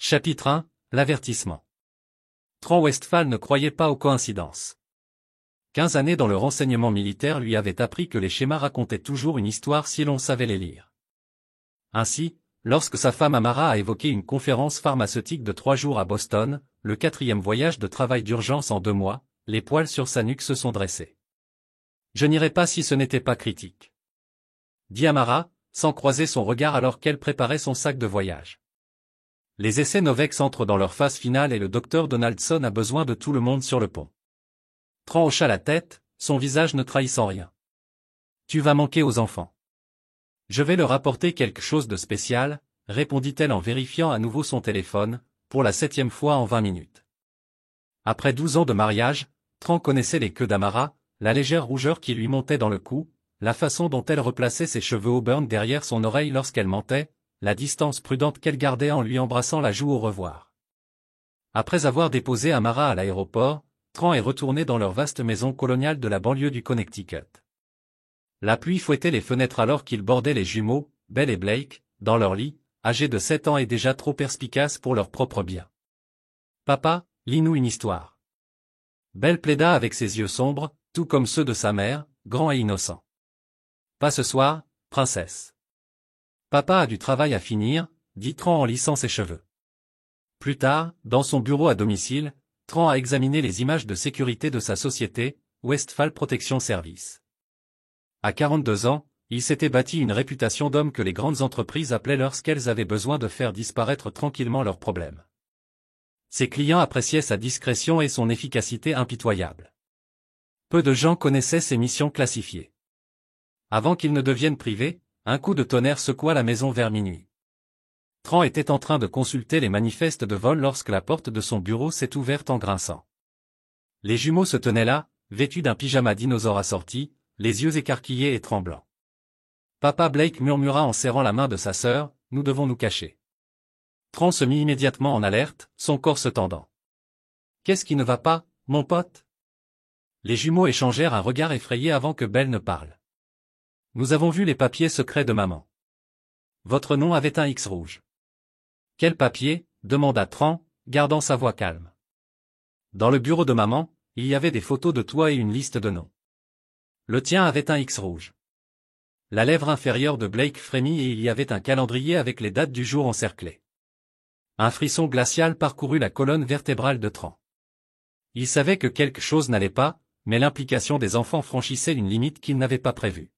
Chapitre 1, l'avertissement. Tran Westphal ne croyait pas aux coïncidences. 15 années dans le renseignement militaire lui avaient appris que les schémas racontaient toujours une histoire si l'on savait les lire. Ainsi, lorsque sa femme Amara a évoqué une conférence pharmaceutique de 3 jours à Boston, le 4e voyage de travail d'urgence en 2 mois, les poils sur sa nuque se sont dressés. « Je n'irai pas si ce n'était pas critique. » dit Amara, sans croiser son regard alors qu'elle préparait son sac de voyage. Les essais Novex entrent dans leur phase finale et le docteur Donaldson a besoin de tout le monde sur le pont. Tran hocha la tête, son visage ne trahissant rien. « Tu vas manquer aux enfants. »« Je vais leur apporter quelque chose de spécial, » répondit-elle en vérifiant à nouveau son téléphone, pour la 7e fois en 20 minutes. Après 12 ans de mariage, Tran connaissait les queues d'Amara, la légère rougeur qui lui montait dans le cou, la façon dont elle replaçait ses cheveux auburn derrière son oreille lorsqu'elle mentait, la distance prudente qu'elle gardait en lui embrassant la joue au revoir. Après avoir déposé Amara à l'aéroport, Tran est retourné dans leur vaste maison coloniale de la banlieue du Connecticut. La pluie fouettait les fenêtres alors qu'ils bordaient les jumeaux, Belle et Blake, dans leur lit, âgés de 7 ans et déjà trop perspicaces pour leur propre bien. « Papa, lis-nous une histoire. » Belle plaida avec ses yeux sombres, tout comme ceux de sa mère, grands et innocents. « Pas ce soir, princesse. Papa a du travail à finir, » dit Tran en lissant ses cheveux. Plus tard, dans son bureau à domicile, Tran a examiné les images de sécurité de sa société, Westphal Protection Service. À 42 ans, il s'était bâti une réputation d'homme que les grandes entreprises appelaient lorsqu'elles avaient besoin de faire disparaître tranquillement leurs problèmes. Ses clients appréciaient sa discrétion et son efficacité impitoyable. Peu de gens connaissaient ses missions classifiées. Avant qu'il ne devienne privé, un coup de tonnerre secoua la maison vers minuit. Tran était en train de consulter les manifestes de vol lorsque la porte de son bureau s'est ouverte en grinçant. Les jumeaux se tenaient là, vêtus d'un pyjama dinosaure assorti, les yeux écarquillés et tremblants. Papa Blake murmura en serrant la main de sa sœur, « Nous devons nous cacher. » Tran se mit immédiatement en alerte, son corps se tendant. « Qu'est-ce qui ne va pas, mon pote ?» Les jumeaux échangèrent un regard effrayé avant que Belle ne parle. « Nous avons vu les papiers secrets de maman. Votre nom avait un X rouge. »« Quel papier ?» demanda Tran, gardant sa voix calme. Dans le bureau de maman, il y avait des photos de toi et une liste de noms. Le tien avait un X rouge. La lèvre inférieure de Blake frémit et il y avait un calendrier avec les dates du jour encerclées. Un frisson glacial parcourut la colonne vertébrale de Tran. Il savait que quelque chose n'allait pas, mais l'implication des enfants franchissait une limite qu'il n'avait pas prévue.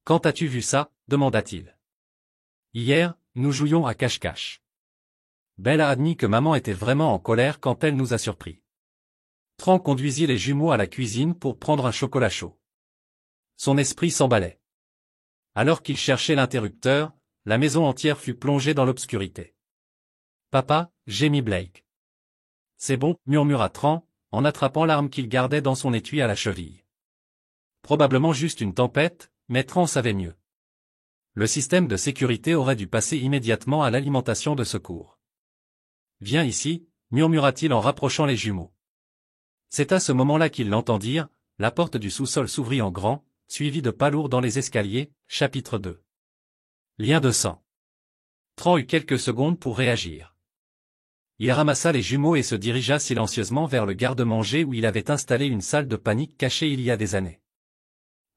« Quand as-tu vu ça ?» demanda-t-il. « Hier, nous jouions à cache-cache. Belle a admis que maman était vraiment en colère quand elle nous a surpris. » Tran conduisit les jumeaux à la cuisine pour prendre un chocolat chaud. Son esprit s'emballait. Alors qu'il cherchait l'interrupteur, la maison entière fut plongée dans l'obscurité. « Papa » gémit Blake. « C'est bon » murmura Tran, en attrapant l'arme qu'il gardait dans son étui à la cheville. Probablement juste une tempête, mais Tran savait mieux. Le système de sécurité aurait dû passer immédiatement à l'alimentation de secours. « Viens ici » murmura-t-il en rapprochant les jumeaux. C'est à ce moment-là qu'ils l'entendirent, la porte du sous-sol s'ouvrit en grand, suivie de pas lourds dans les escaliers, chapitre 2. Lien de sang. Tran eut quelques secondes pour réagir. Il ramassa les jumeaux et se dirigea silencieusement vers le garde-manger où il avait installé une salle de panique cachée il y a des années.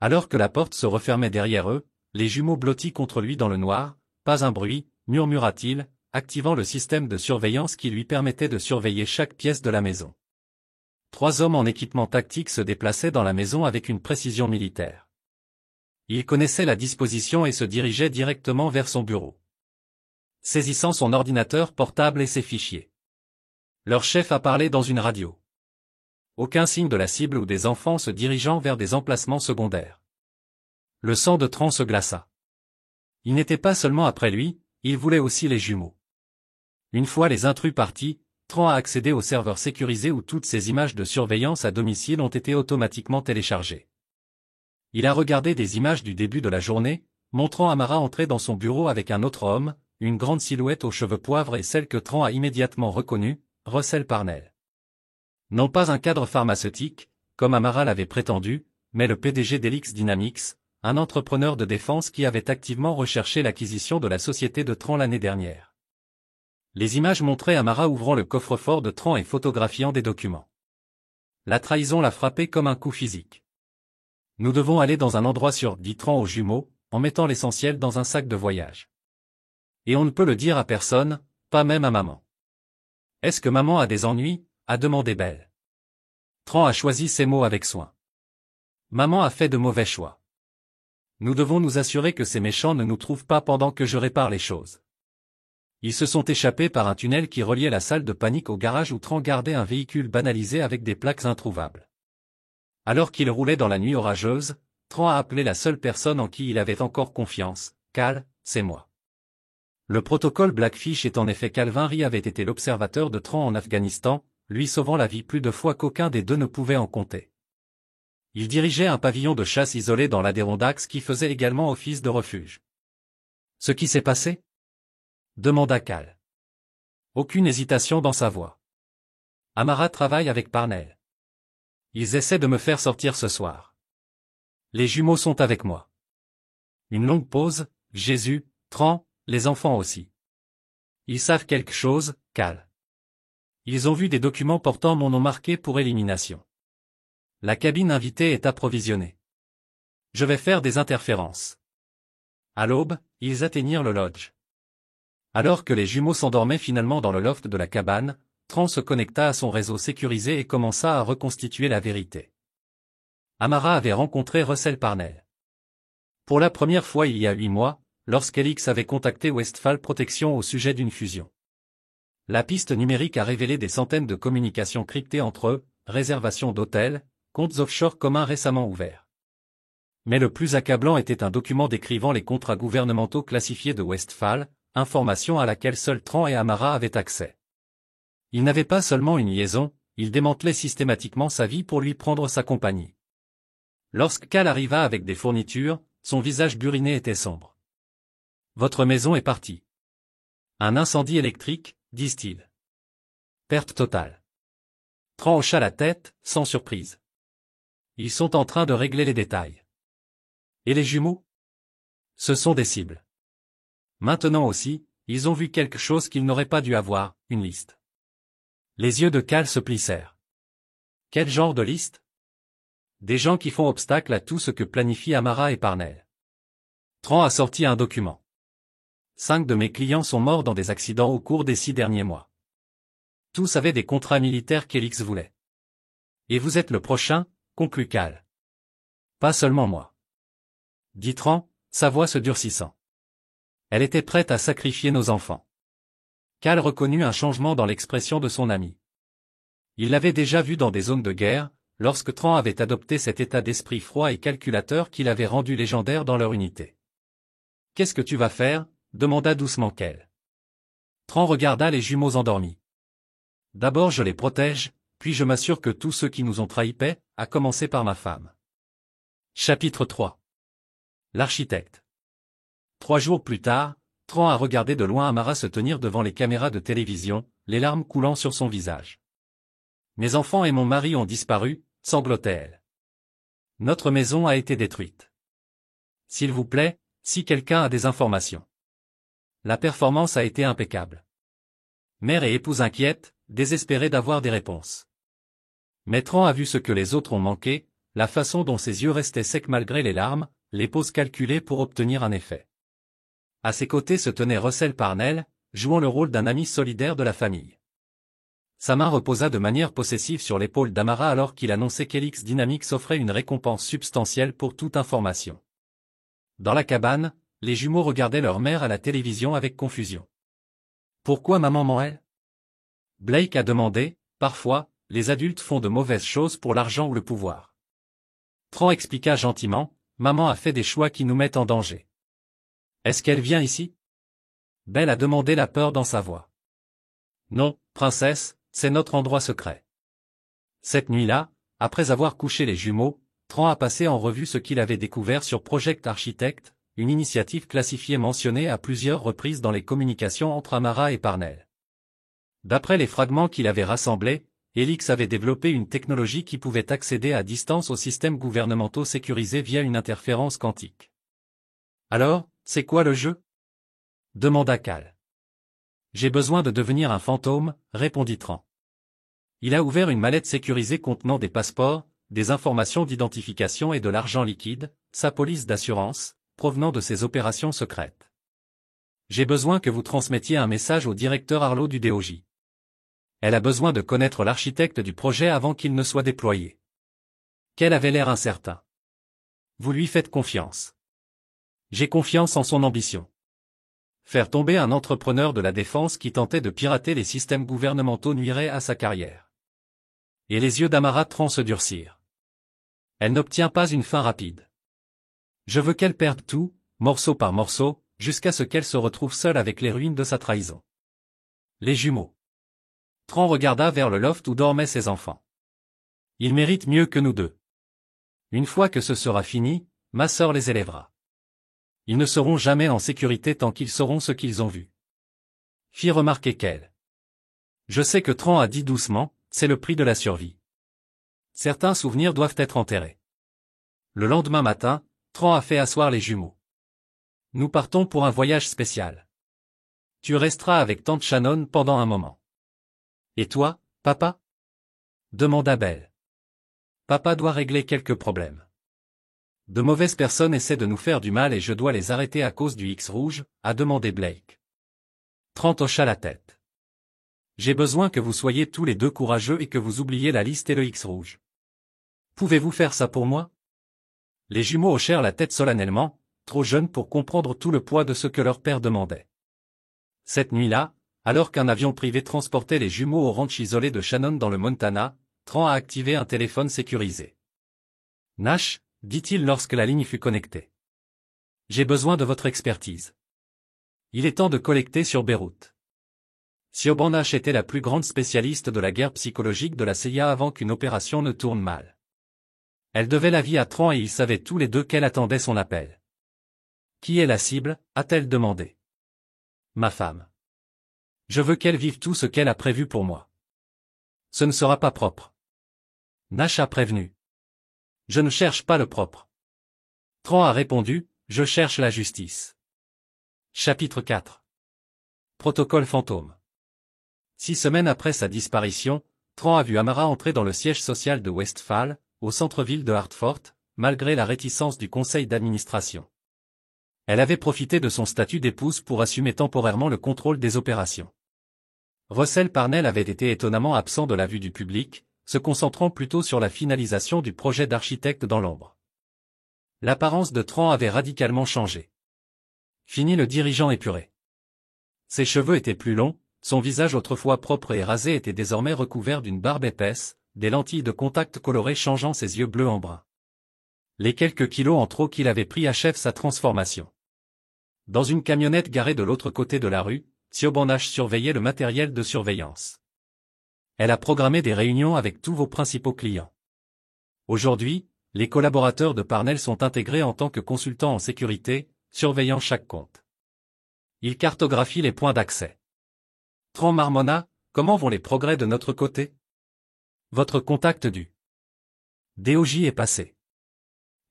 Alors que la porte se refermait derrière eux, les jumeaux blottis contre lui dans le noir, « Pas un bruit » murmura-t-il, activant le système de surveillance qui lui permettait de surveiller chaque pièce de la maison. 3 hommes en équipement tactique se déplaçaient dans la maison avec une précision militaire. Ils connaissaient la disposition et se dirigeaient directement vers son bureau. Saisissant son ordinateur portable et ses fichiers. Leur chef a parlé dans une radio. Aucun signe de la cible ou des enfants se dirigeant vers des emplacements secondaires. Le sang de Tran se glaça. Il n'était pas seulement après lui, il voulait aussi les jumeaux. Une fois les intrus partis, Tran a accédé au serveur sécurisé où toutes ces images de surveillance à domicile ont été automatiquement téléchargées. Il a regardé des images du début de la journée, montrant Amara entrer dans son bureau avec un autre homme, une grande silhouette aux cheveux poivre et celle que Tran a immédiatement reconnue, Russell Parnell. Non pas un cadre pharmaceutique, comme Amara l'avait prétendu, mais le PDG d'Helix Dynamics, un entrepreneur de défense qui avait activement recherché l'acquisition de la société de Tran l'année dernière. Les images montraient Amara ouvrant le coffre-fort de Tran et photographiant des documents. La trahison l'a frappé comme un coup physique. Nous devons aller dans un endroit sûr, dit Tran aux jumeaux, en mettant l'essentiel dans un sac de voyage. Et on ne peut le dire à personne, pas même à maman. Est-ce que maman a des ennuis? A demandé Belle. Tran a choisi ses mots avec soin. Maman a fait de mauvais choix. Nous devons nous assurer que ces méchants ne nous trouvent pas pendant que je répare les choses. Ils se sont échappés par un tunnel qui reliait la salle de panique au garage où Tran gardait un véhicule banalisé avec des plaques introuvables. Alors qu'il roulait dans la nuit orageuse, Tran a appelé la seule personne en qui il avait encore confiance. Cal, c'est moi. Le protocole Blackfish est en effet Calvin Ri avait été l'observateur de Tran en Afghanistan, lui sauvant la vie plus de fois qu'aucun des deux ne pouvait en compter. Il dirigeait un pavillon de chasse isolé dans l'Adirondacks qui faisait également office de refuge. Ce qui s'est passé? Demanda Cal. Aucune hésitation dans sa voix. Amara travaille avec Parnell. Ils essaient de me faire sortir ce soir. Les jumeaux sont avec moi. Une longue pause, Jésus, Tran, les enfants aussi. Ils savent quelque chose, Cal. Ils ont vu des documents portant mon nom marqué pour élimination. La cabine invitée est approvisionnée. Je vais faire des interférences. À l'aube, ils atteignirent le lodge. Alors que les jumeaux s'endormaient finalement dans le loft de la cabane, Tran se connecta à son réseau sécurisé et commença à reconstituer la vérité. Amara avait rencontré Russell Parnell. Pour la première fois il y a 8 mois, lorsqu'Elix avait contacté Westphal Protection au sujet d'une fusion. La piste numérique a révélé des centaines de communications cryptées entre eux, réservations d'hôtels, comptes offshore communs récemment ouverts. Mais le plus accablant était un document décrivant les contrats gouvernementaux classifiés de Westphal, information à laquelle seuls Tran et Amara avaient accès. Il n'avait pas seulement une liaison, il démantelait systématiquement sa vie pour lui prendre sa compagnie. Lorsque Cal arriva avec des fournitures, son visage buriné était sombre. Votre maison est partie. Un incendie électrique, disent-ils. Perte totale. Tran hocha la tête, sans surprise. Ils sont en train de régler les détails. Et les jumeaux? Ce sont des cibles. Maintenant aussi, ils ont vu quelque chose qu'ils n'auraient pas dû avoir, une liste. Les yeux de Cal se plissèrent. Quel genre de liste? Des gens qui font obstacle à tout ce que planifient Amara et Parnell. Tran a sorti un document. 5 de mes clients sont morts dans des accidents au cours des 6 derniers mois. Tous avaient des contrats militaires qu'Elix voulait. Et vous êtes le prochain, conclut Cal. Pas seulement moi. Dit Tran, sa voix se durcissant. Elle était prête à sacrifier nos enfants. Cal reconnut un changement dans l'expression de son ami. Il l'avait déjà vu dans des zones de guerre, lorsque Tran avait adopté cet état d'esprit froid et calculateur qui l'avait rendu légendaire dans leur unité. Qu'est-ce que tu vas faire? Demanda doucement Cal. Tran regarda les jumeaux endormis. D'abord je les protège, puis je m'assure que tous ceux qui nous ont trahis paient, à commencer par ma femme. Chapitre 3. L'architecte. 3 jours plus tard, Tran a regardé de loin Amara se tenir devant les caméras de télévision, les larmes coulant sur son visage. Mes enfants et mon mari ont disparu, sanglotait-elle. Notre maison a été détruite. S'il vous plaît, si quelqu'un a des informations. La performance a été impeccable. Mère et épouse inquiètes, désespérées d'avoir des réponses. Mais Tran a vu ce que les autres ont manqué, la façon dont ses yeux restaient secs malgré les larmes, les pauses calculées pour obtenir un effet. À ses côtés se tenait Russell Parnell, jouant le rôle d'un ami solidaire de la famille. Sa main reposa de manière possessive sur l'épaule d'Amara alors qu'il annonçait qu'Elix Dynamics offrait une récompense substantielle pour toute information. Dans la cabane, les jumeaux regardaient leur mère à la télévision avec confusion. Pourquoi maman ment-elle? Blake a demandé, parfois, les adultes font de mauvaises choses pour l'argent ou le pouvoir. Tran expliqua gentiment, maman a fait des choix qui nous mettent en danger. Est-ce qu'elle vient ici? Belle a demandé la peur dans sa voix. Non, princesse, c'est notre endroit secret. Cette nuit-là, après avoir couché les jumeaux, Tran a passé en revue ce qu'il avait découvert sur Project Architect, une initiative classifiée mentionnée à plusieurs reprises dans les communications entre Amara et Parnell. D'après les fragments qu'il avait rassemblés, Elix avait développé une technologie qui pouvait accéder à distance aux systèmes gouvernementaux sécurisés via une interférence quantique. Alors, c'est quoi le jeu? Demanda Cal. J'ai besoin de devenir un fantôme, répondit Tran. Il a ouvert une mallette sécurisée contenant des passeports, des informations d'identification et de l'argent liquide, sa police d'assurance, provenant de ses opérations secrètes. J'ai besoin que vous transmettiez un message au directeur Arlo du DOJ. Elle a besoin de connaître l'architecte du projet avant qu'il ne soit déployé. Qu'elle avait l'air incertain. Vous lui faites confiance. J'ai confiance en son ambition. Faire tomber un entrepreneur de la défense qui tentait de pirater les systèmes gouvernementaux nuirait à sa carrière. Et les yeux d'Amara Tran se durcirent. Elle n'obtient pas une fin rapide. Je veux qu'elle perde tout, morceau par morceau, jusqu'à ce qu'elle se retrouve seule avec les ruines de sa trahison. Les jumeaux. Tran regarda vers le loft où dormaient ses enfants. Ils méritent mieux que nous deux. Une fois que ce sera fini, ma sœur les élèvera. Ils ne seront jamais en sécurité tant qu'ils sauront ce qu'ils ont vu. Fit remarquer qu'elle. Je sais que Tran a dit doucement, c'est le prix de la survie. Certains souvenirs doivent être enterrés. Le lendemain matin, Tran a fait asseoir les jumeaux. Nous partons pour un voyage spécial. Tu resteras avec tante Shannon pendant un moment. Et toi, papa? Demanda Belle. Papa doit régler quelques problèmes. De mauvaises personnes essaient de nous faire du mal et je dois les arrêter à cause du X rouge, a demandé Blake. Trent hocha la tête. J'ai besoin que vous soyez tous les deux courageux et que vous oubliez la liste et le X rouge. Pouvez-vous faire ça pour moi? Les jumeaux hochèrent la tête solennellement, trop jeunes pour comprendre tout le poids de ce que leur père demandait. Cette nuit-là, alors qu'un avion privé transportait les jumeaux au ranch isolé de Shannon dans le Montana, Tran a activé un téléphone sécurisé. Nash, dit-il lorsque la ligne fut connectée. J'ai besoin de votre expertise. Il est temps de collecter sur Beyrouth. Siobhan Nash était la plus grande spécialiste de la guerre psychologique de la CIA avant qu'une opération ne tourne mal. Elle devait la vie à Tran et ils savaient tous les deux qu'elle attendait son appel. Qui est la cible, a-t-elle demandé. Ma femme. Je veux qu'elle vive tout ce qu'elle a prévu pour moi. Ce ne sera pas propre. Nash a prévenu. Je ne cherche pas le propre. Tran a répondu, je cherche la justice. Chapitre 4. Protocole fantôme. 6 semaines après sa disparition, Tran a vu Amara entrer dans le siège social de Westphal, au centre-ville de Hartford, malgré la réticence du conseil d'administration. Elle avait profité de son statut d'épouse pour assumer temporairement le contrôle des opérations. Russell Parnell avait été étonnamment absent de la vue du public, se concentrant plutôt sur la finalisation du projet d'architecte dans l'ombre. L'apparence de Tran avait radicalement changé. Fini le dirigeant épuré. Ses cheveux étaient plus longs, son visage autrefois propre et rasé était désormais recouvert d'une barbe épaisse, des lentilles de contact colorées changeant ses yeux bleus en brun. Les quelques kilos en trop qu'il avait pris achèvent sa transformation. Dans une camionnette garée de l'autre côté de la rue, Siobhan Nash surveillait le matériel de surveillance. Elle a programmé des réunions avec tous vos principaux clients. Aujourd'hui, les collaborateurs de Parnell sont intégrés en tant que consultants en sécurité, surveillant chaque compte. Ils cartographient les points d'accès. Tran marmonna, comment vont les progrès de notre côté? Votre contact du DOJ est passé.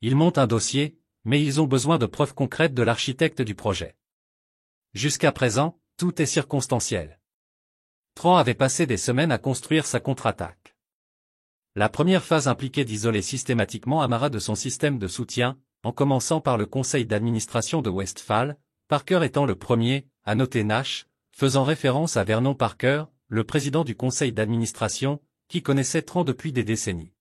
Ils montent un dossier, mais ils ont besoin de preuves concrètes de l'architecte du projet. Jusqu'à présent, tout est circonstanciel. Tran avait passé des semaines à construire sa contre-attaque. La première phase impliquait d'isoler systématiquement Amara de son système de soutien, en commençant par le conseil d'administration de Westphal, Parker étant le premier, à noter Nash, faisant référence à Vernon Parker, le président du conseil d'administration, qui connaissait Tran depuis des décennies.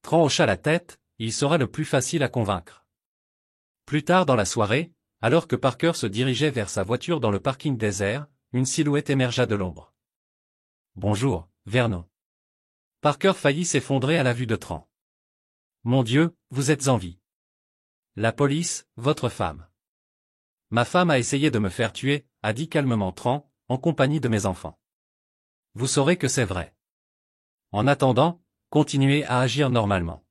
Tran hocha la tête, il sera le plus facile à convaincre. Plus tard dans la soirée, alors que Parker se dirigeait vers sa voiture dans le parking désert, une silhouette émergea de l'ombre. Bonjour, Vernon. Parker faillit s'effondrer à la vue de Tran. Mon Dieu, vous êtes en vie. La police, votre femme. Ma femme a essayé de me faire tuer, a dit calmement Tran, en compagnie de mes enfants. Vous saurez que c'est vrai. En attendant, continuez à agir normalement.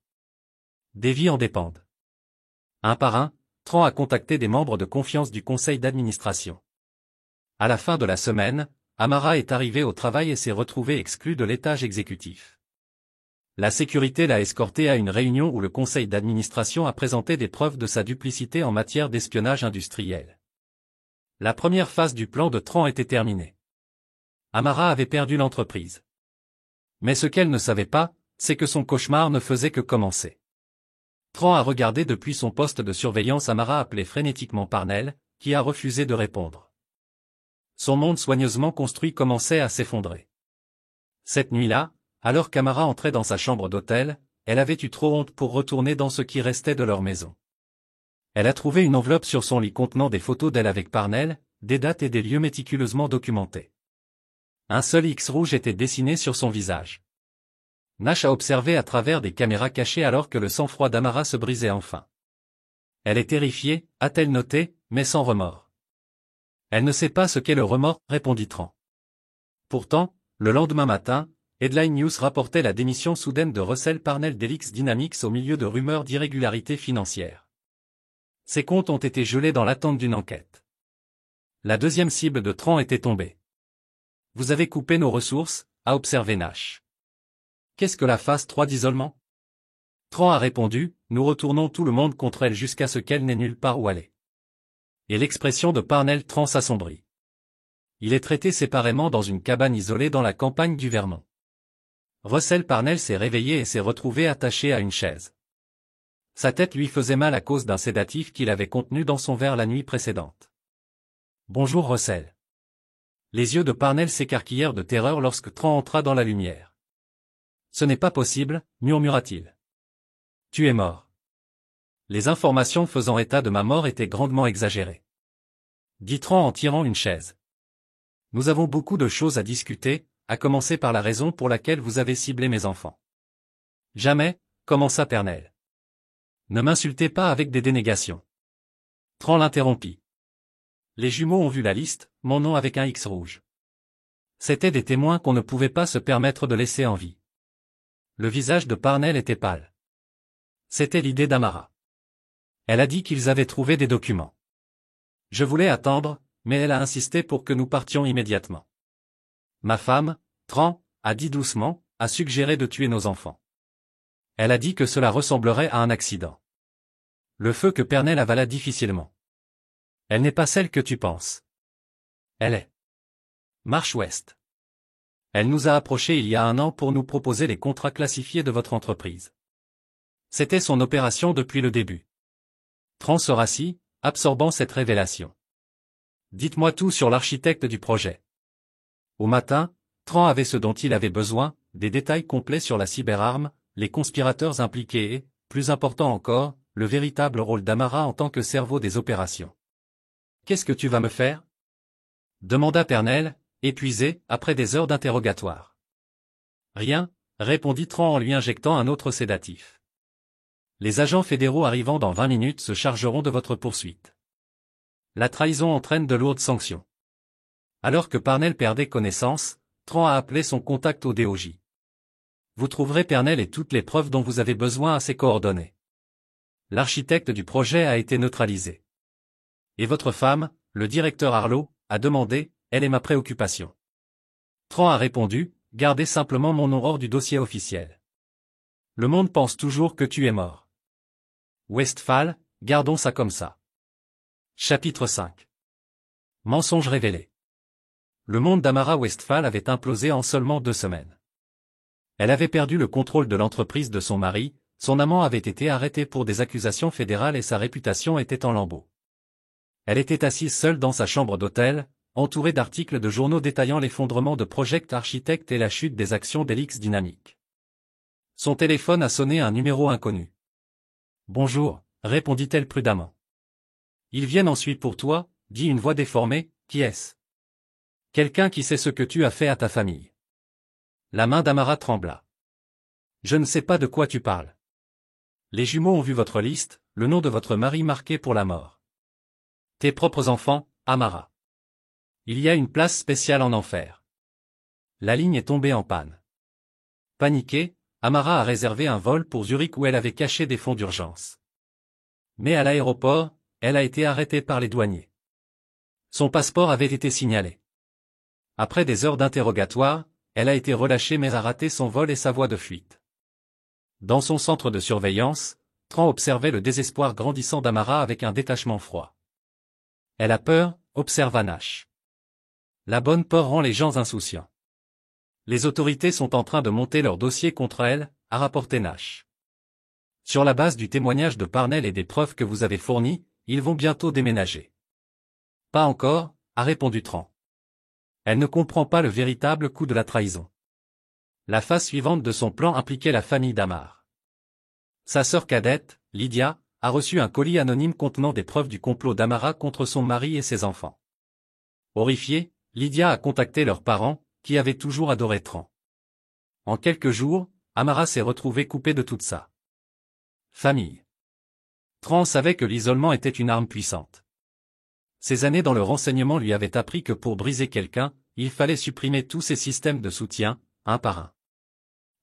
Des vies en dépendent. Un par un, Tran a contacté des membres de confiance du conseil d'administration. À la fin de la semaine, Amara est arrivée au travail et s'est retrouvée exclue de l'étage exécutif. La sécurité l'a escortée à une réunion où le conseil d'administration a présenté des preuves de sa duplicité en matière d'espionnage industriel. La première phase du plan de Tran était terminée. Amara avait perdu l'entreprise. Mais ce qu'elle ne savait pas, c'est que son cauchemar ne faisait que commencer. Tran a regardé depuis son poste de surveillance Amara appeler frénétiquement Parnell, qui a refusé de répondre. Son monde soigneusement construit commençait à s'effondrer. Cette nuit-là, alors qu'Amara entrait dans sa chambre d'hôtel, elle avait eu trop honte pour retourner dans ce qui restait de leur maison. Elle a trouvé une enveloppe sur son lit contenant des photos d'elle avec Parnell, des dates et des lieux méticuleusement documentés. Un seul X rouge était dessiné sur son visage. Nash a observé à travers des caméras cachées alors que le sang-froid d'Amara se brisait enfin. Elle est terrifiée, a-t-elle noté, mais sans remords. Elle ne sait pas ce qu'est le remords, répondit Tran. Pourtant, le lendemain matin, Headline News rapportait la démission soudaine de Russell Parnell d'Helix Dynamics au milieu de rumeurs d'irrégularités financières. Ses comptes ont été gelés dans l'attente d'une enquête. La deuxième cible de Tran était tombée. Vous avez coupé nos ressources, a observé Nash. Qu'est-ce que la phase 3 d'isolement? Tran a répondu, nous retournons tout le monde contre elle jusqu'à ce qu'elle n'ait nulle part où aller. Et l'expression de Parnell Tran s'assombrit. Il est traité séparément dans une cabane isolée dans la campagne du Vermont. Russell Parnell s'est réveillé et s'est retrouvé attaché à une chaise. Sa tête lui faisait mal à cause d'un sédatif qu'il avait contenu dans son verre la nuit précédente. Bonjour Russell. Les yeux de Parnell s'écarquillèrent de terreur lorsque Tran entra dans la lumière. Ce n'est pas possible, murmura-t-il. Tu es mort. Les informations faisant état de ma mort étaient grandement exagérées. Dit Tran en tirant une chaise. Nous avons beaucoup de choses à discuter, à commencer par la raison pour laquelle vous avez ciblé mes enfants. Jamais, commença Parnell. Ne m'insultez pas avec des dénégations. Tran l'interrompit. Les jumeaux ont vu la liste, mon nom avec un X rouge. C'étaient des témoins qu'on ne pouvait pas se permettre de laisser en vie. Le visage de Parnell était pâle. C'était l'idée d'Amara. Elle a dit qu'ils avaient trouvé des documents. Je voulais attendre, mais elle a insisté pour que nous partions immédiatement. Ma femme, Tran, a dit doucement, a suggéré de tuer nos enfants. Elle a dit que cela ressemblerait à un accident. Le feu que Parnell avala difficilement. Elle n'est pas celle que tu penses. Elle est. Marche Ouest. Elle nous a approchés il y a un an pour nous proposer les contrats classifiés de votre entreprise. C'était son opération depuis le début. Tran se rassit, absorbant cette révélation. Dites-moi tout sur l'architecte du projet. Au matin, Tran avait ce dont il avait besoin, des détails complets sur la cyberarme, les conspirateurs impliqués et, plus important encore, le véritable rôle d'Amara en tant que cerveau des opérations. Qu'est-ce que tu vas me faire? Demanda Parnell, épuisé, après des heures d'interrogatoire. Rien, répondit Tran en lui injectant un autre sédatif. Les agents fédéraux arrivant dans 20 minutes se chargeront de votre poursuite. La trahison entraîne de lourdes sanctions. Alors que Parnell perdait connaissance, Tran a appelé son contact au DOJ. Vous trouverez Parnell et toutes les preuves dont vous avez besoin à ses coordonnées. L'architecte du projet a été neutralisé. Et votre femme, le directeur Harlow, a demandé, elle est ma préoccupation. Tran a répondu, gardez simplement mon nom hors du dossier officiel. Le monde pense toujours que tu es mort. Westphal, gardons ça comme ça. Chapitre 5. Mensonge révélé. Le monde d'Amara Westphal avait implosé en seulement 2 semaines. Elle avait perdu le contrôle de l'entreprise de son mari, son amant avait été arrêté pour des accusations fédérales et sa réputation était en lambeaux. Elle était assise seule dans sa chambre d'hôtel, entourée d'articles de journaux détaillant l'effondrement de Project Architect et la chute des actions d'Helix Dynamics. Son téléphone a sonné un numéro inconnu. Bonjour, répondit-elle prudemment. Ils viennent ensuite pour toi, dit une voix déformée, qui est-ce? Quelqu'un qui sait ce que tu as fait à ta famille. La main d'Amara trembla. Je ne sais pas de quoi tu parles. Les jumeaux ont vu votre liste, le nom de votre mari marqué pour la mort. Tes propres enfants, Amara. Il y a une place spéciale en enfer. La ligne est tombée en panne. Paniquée, Amara a réservé un vol pour Zurich où elle avait caché des fonds d'urgence. Mais à l'aéroport, elle a été arrêtée par les douaniers. Son passeport avait été signalé. Après des heures d'interrogatoire, elle a été relâchée mais a raté son vol et sa voie de fuite. Dans son centre de surveillance, Tran observait le désespoir grandissant d'Amara avec un détachement froid. Elle a peur, observa Nash. La bonne peur rend les gens insouciants. Les autorités sont en train de monter leur dossier contre elle, a rapporté Nash. Sur la base du témoignage de Parnell et des preuves que vous avez fournies, ils vont bientôt déménager. Pas encore, a répondu Tran. Elle ne comprend pas le véritable coût de la trahison. La phase suivante de son plan impliquait la famille d'Amar. Sa sœur cadette, Lydia, a reçu un colis anonyme contenant des preuves du complot d'Amara contre son mari et ses enfants. Horrifiée, Lydia a contacté leurs parents, qui avaient toujours adoré Tran. En quelques jours, Amara s'est retrouvée coupée de toute sa famille. Tran savait que l'isolement était une arme puissante. Ses années dans le renseignement lui avaient appris que pour briser quelqu'un, il fallait supprimer tous ses systèmes de soutien, un par un.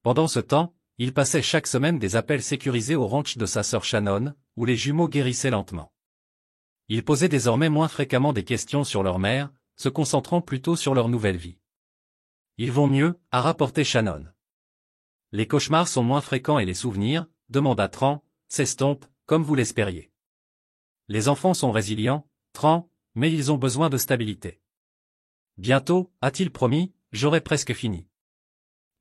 Pendant ce temps, il passait chaque semaine des appels sécurisés au ranch de sa sœur Shannon, où les jumeaux guérissaient lentement. Il posait désormais moins fréquemment des questions sur leur mère, se concentrant plutôt sur leur nouvelle vie. Ils vont mieux, a rapporté Shannon. Les cauchemars sont moins fréquents et les souvenirs, demanda Tran, s'estompent, comme vous l'espériez. Les enfants sont résilients, Tran, mais ils ont besoin de stabilité. Bientôt, a-t-il promis, j'aurai presque fini.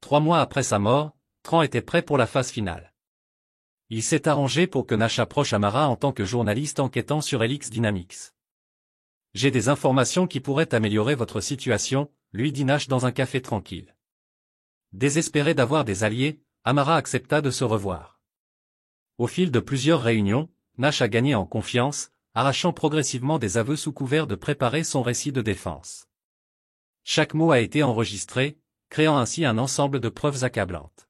3 mois après sa mort, Tran était prêt pour la phase finale. Il s'est arrangé pour que Nash approche Amara en tant que journaliste enquêtant sur LX Dynamics. J'ai des informations qui pourraient améliorer votre situation, lui dit Nash dans un café tranquille. Désespéré d'avoir des alliés, Amara accepta de se revoir. Au fil de plusieurs réunions, Nash a gagné en confiance, arrachant progressivement des aveux sous couvert de préparer son récit de défense. Chaque mot a été enregistré, créant ainsi un ensemble de preuves accablantes.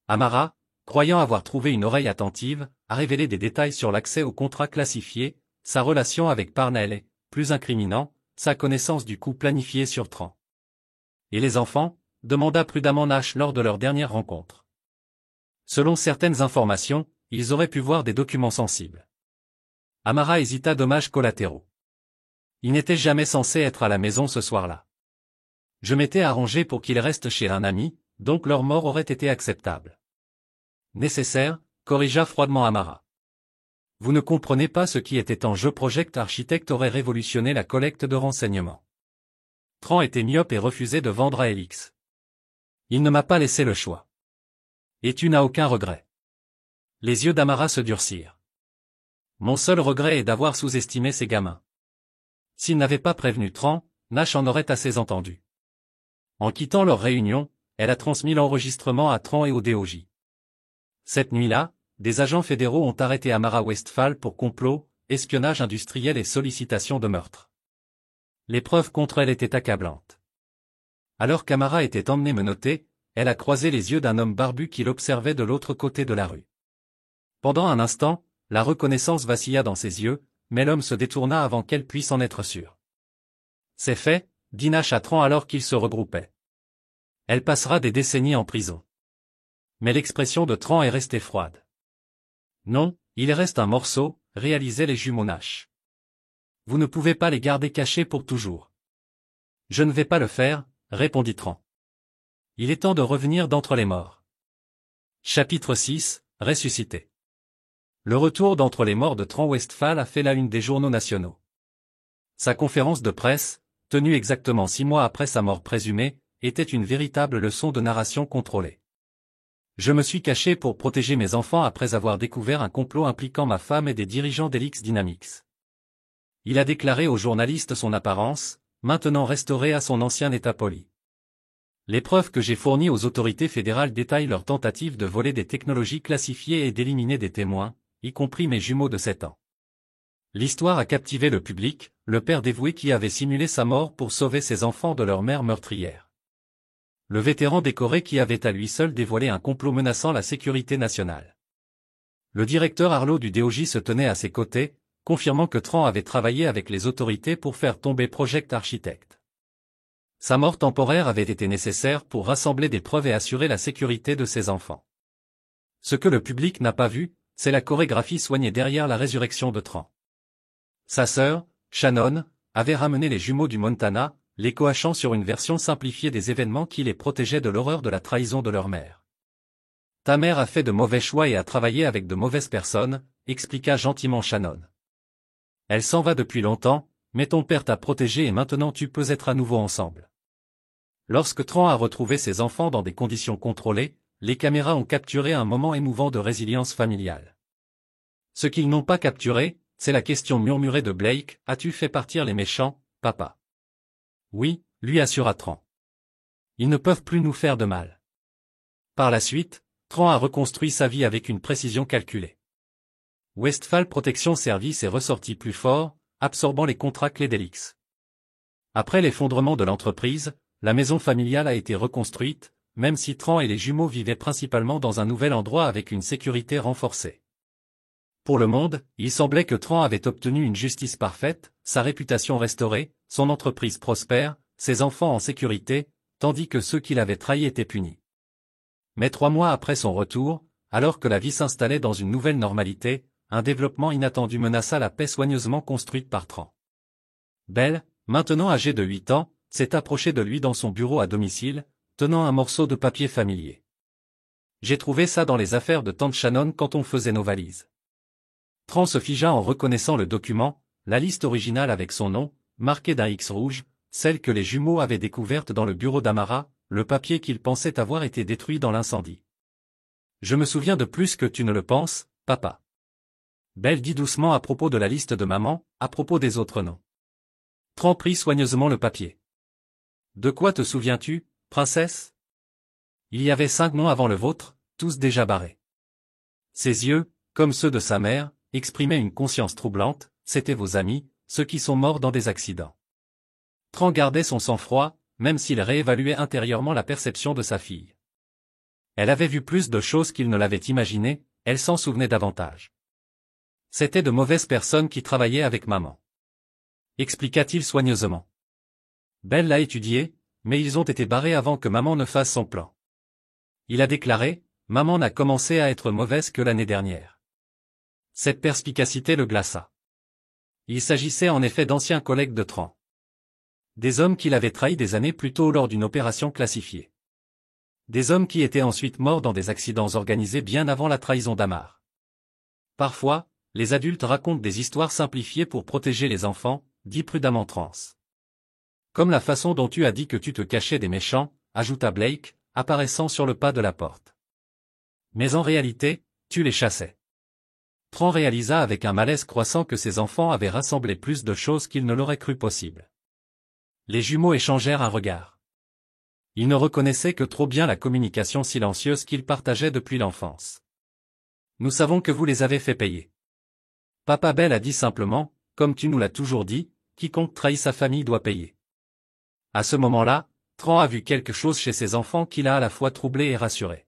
Amara, croyant avoir trouvé une oreille attentive, a révélé des détails sur l'accès aux contrats classifiés, sa relation avec Parnell et, plus incriminant, sa connaissance du coup planifié sur Tran. Et les enfants, demanda prudemment Nash lors de leur dernière rencontre. Selon certaines informations, ils auraient pu voir des documents sensibles. Amara hésita, dommages collatéraux. Il n'était jamais censé être à la maison ce soir-là. Je m'étais arrangé pour qu'il reste chez un ami, donc leur mort aurait été acceptable. Nécessaire, corrigea froidement Amara. Vous ne comprenez pas ce qui était en jeu. Project Architect aurait révolutionné la collecte de renseignements. Tran était myope et refusait de vendre à LX. Il ne m'a pas laissé le choix. Et tu n'as aucun regret. Les yeux d'Amara se durcirent. Mon seul regret est d'avoir sous-estimé ces gamins. S'il n'avait pas prévenu Tran, Nash en aurait assez entendu. En quittant leur réunion, elle a transmis l'enregistrement à Tran et au DOJ. Cette nuit-là, des agents fédéraux ont arrêté Amara Westphal pour complot, espionnage industriel et sollicitation de meurtre. Les preuves contre elle étaient accablantes. Alors qu'Amara était emmenée menottée, elle a croisé les yeux d'un homme barbu qui l'observait de l'autre côté de la rue. Pendant un instant, la reconnaissance vacilla dans ses yeux, mais l'homme se détourna avant qu'elle puisse en être sûre. C'est fait, dit Nash à Tran alors qu'ils se regroupaient. Elle passera des décennies en prison. Mais l'expression de Tran est restée froide. Non, il reste un morceau, réalisaient les jumeaux Nash. Vous ne pouvez pas les garder cachés pour toujours. Je ne vais pas le faire, répondit Tran. Il est temps de revenir d'entre les morts. Chapitre 6, ressuscité. Le retour d'entre les morts de Tran Westphal a fait la une des journaux nationaux. Sa conférence de presse, tenue exactement 6 mois après sa mort présumée, était une véritable leçon de narration contrôlée. Je me suis caché pour protéger mes enfants après avoir découvert un complot impliquant ma femme et des dirigeants d'LX Dynamics. Il a déclaré aux journalistes son apparence, maintenant restaurée à son ancien état poli. Les preuves que j'ai fournies aux autorités fédérales détaillent leur tentative de voler des technologies classifiées et d'éliminer des témoins, y compris mes jumeaux de 7 ans. L'histoire a captivé le public, le père dévoué qui avait simulé sa mort pour sauver ses enfants de leur mère meurtrière. Le vétéran décoré qui avait à lui seul dévoilé un complot menaçant la sécurité nationale. Le directeur Arlo du DOJ se tenait à ses côtés, confirmant que Tran avait travaillé avec les autorités pour faire tomber Project Architect. Sa mort temporaire avait été nécessaire pour rassembler des preuves et assurer la sécurité de ses enfants. Ce que le public n'a pas vu, c'est la chorégraphie soignée derrière la résurrection de Tran. Sa sœur, Shannon, avait ramené les jumeaux du Montana, les coachant sur une version simplifiée des événements qui les protégeait de l'horreur de la trahison de leur mère. Ta mère a fait de mauvais choix et a travaillé avec de mauvaises personnes, expliqua gentiment Shannon. Elle s'en va depuis longtemps, Mais ton père t'a protégé et maintenant tu peux être à nouveau ensemble. Lorsque Tran a retrouvé ses enfants dans des conditions contrôlées, les caméras ont capturé un moment émouvant de résilience familiale. Ce qu'ils n'ont pas capturé, c'est la question murmurée de Blake, « As-tu fait partir les méchants, papa ?» Oui, lui assura Tran. Ils ne peuvent plus nous faire de mal. Par la suite, Tran a reconstruit sa vie avec une précision calculée. Westphal Protection Service est ressorti plus fort, absorbant les contrats clés d'Helix. Après l'effondrement de l'entreprise, la maison familiale a été reconstruite, même si Tran et les jumeaux vivaient principalement dans un nouvel endroit avec une sécurité renforcée. Pour le monde, il semblait que Tran avait obtenu une justice parfaite, sa réputation restaurée, son entreprise prospère, ses enfants en sécurité, tandis que ceux qui l'avaient trahi étaient punis. Mais 3 mois après son retour, alors que la vie s'installait dans une nouvelle normalité, un développement inattendu menaça la paix soigneusement construite par Tran. Belle, maintenant âgée de 8 ans, s'est approchée de lui dans son bureau à domicile, tenant un morceau de papier familier. « J'ai trouvé ça dans les affaires de tante Shannon quand on faisait nos valises. » Tran se figea en reconnaissant le document, la liste originale avec son nom, marquée d'un X rouge, celle que les jumeaux avaient découverte dans le bureau d'Amara, le papier qu'ils pensaient avoir été détruit dans l'incendie. « Je me souviens de plus que tu ne le penses, papa. » Belle dit doucement à propos de la liste de maman, à propos des autres noms. Tran prit soigneusement le papier. « De quoi te souviens-tu, princesse ? Il y avait 5 noms avant le vôtre, tous déjà barrés. » Ses yeux, comme ceux de sa mère, exprimaient une conscience troublante, c'étaient vos amis, ceux qui sont morts dans des accidents. Tran gardait son sang-froid, même s'il réévaluait intérieurement la perception de sa fille. Elle avait vu plus de choses qu'il ne l'avait imaginé, elle s'en souvenait davantage. C'étaient de mauvaises personnes qui travaillaient avec maman. Expliqua-t-il soigneusement. Belle l'a étudié, mais ils ont été barrés avant que maman ne fasse son plan. Il a déclaré, maman n'a commencé à être mauvaise que l'année dernière. Cette perspicacité le glaça. Il s'agissait en effet d'anciens collègues de Tran. Des hommes qu'il avait trahis des années plus tôt lors d'une opération classifiée. Des hommes qui étaient ensuite morts dans des accidents organisés bien avant la trahison d'Amar. Parfois, les adultes racontent des histoires simplifiées pour protéger les enfants, dit prudemment Tran. Comme la façon dont tu as dit que tu te cachais des méchants, ajouta Blake, apparaissant sur le pas de la porte. Mais en réalité, tu les chassais. Tran réalisa avec un malaise croissant que ses enfants avaient rassemblé plus de choses qu'il ne l'aurait cru possible. Les jumeaux échangèrent un regard. Ils ne reconnaissaient que trop bien la communication silencieuse qu'ils partageaient depuis l'enfance. Nous savons que vous les avez fait payer. Papa Belle a dit simplement, comme tu nous l'as toujours dit, quiconque trahit sa famille doit payer. À ce moment-là, Tran a vu quelque chose chez ses enfants qui l'a à la fois troublé et rassuré.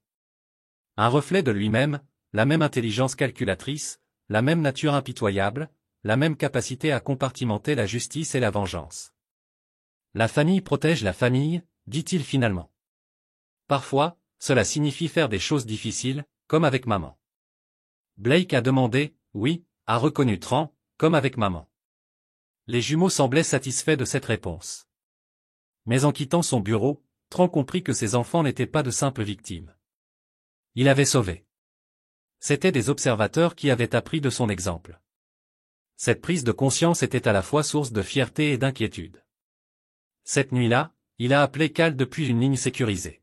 Un reflet de lui-même, la même intelligence calculatrice, la même nature impitoyable, la même capacité à compartimenter la justice et la vengeance. La famille protège la famille, dit-il finalement. Parfois, cela signifie faire des choses difficiles, comme avec maman. Blake a demandé, oui, a reconnu Tran, comme avec maman. Les jumeaux semblaient satisfaits de cette réponse. Mais en quittant son bureau, Tran comprit que ses enfants n'étaient pas de simples victimes. Il avait sauvé. C'étaient des observateurs qui avaient appris de son exemple. Cette prise de conscience était à la fois source de fierté et d'inquiétude. Cette nuit-là, il a appelé Cal depuis une ligne sécurisée.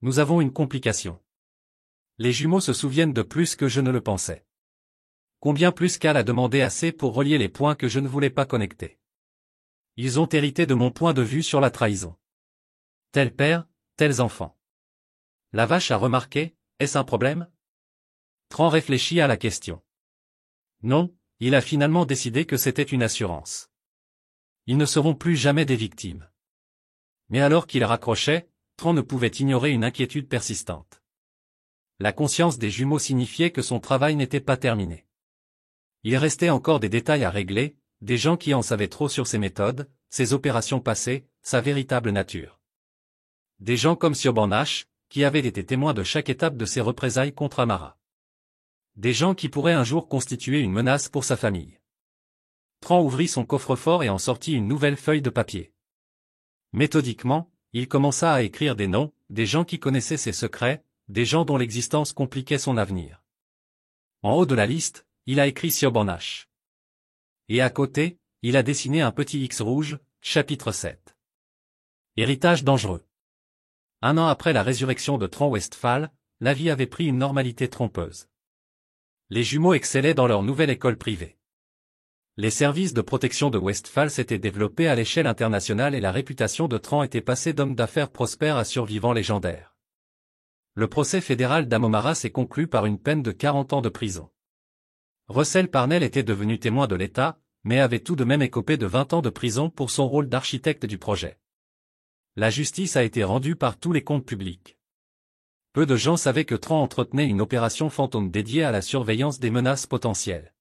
Nous avons une complication. Les jumeaux se souviennent de plus que je ne le pensais. Combien plus Cal a demandé assez pour relier les points que je ne voulais pas connecter. Ils ont hérité de mon point de vue sur la trahison. Tel père, tels enfants. La vache a remarqué, est-ce un problème? Tran réfléchit à la question. Non, il a finalement décidé que c'était une assurance. Ils ne seront plus jamais des victimes. Mais alors qu'il raccrochait, Tran ne pouvait ignorer une inquiétude persistante. La conscience des jumeaux signifiait que son travail n'était pas terminé. Il restait encore des détails à régler, des gens qui en savaient trop sur ses méthodes, ses opérations passées, sa véritable nature. Des gens comme Siobhan Nash, qui avaient été témoins de chaque étape de ses représailles contre Amara. Des gens qui pourraient un jour constituer une menace pour sa famille. Tran ouvrit son coffre-fort et en sortit une nouvelle feuille de papier. Méthodiquement, il commença à écrire des noms, des gens qui connaissaient ses secrets, des gens dont l'existence compliquait son avenir. En haut de la liste, il a écrit Siobhan Nash. Et à côté, il a dessiné un petit X rouge, chapitre 7. Héritage dangereux. Un an après la résurrection de Tron Westphal, la vie avait pris une normalité trompeuse. Les jumeaux excellaient dans leur nouvelle école privée. Les services de protection de Westphal s'étaient développés à l'échelle internationale et la réputation de Tron était passée d'homme d'affaires prospère à survivant légendaire. Le procès fédéral d'Amomara s'est conclu par une peine de 40 ans de prison. Russell Parnell était devenu témoin de l'État, mais avait tout de même écopé de 20 ans de prison pour son rôle d'architecte du projet. La justice a été rendue par tous les comptes publics. Peu de gens savaient que Tron entretenait une opération fantôme dédiée à la surveillance des menaces potentielles.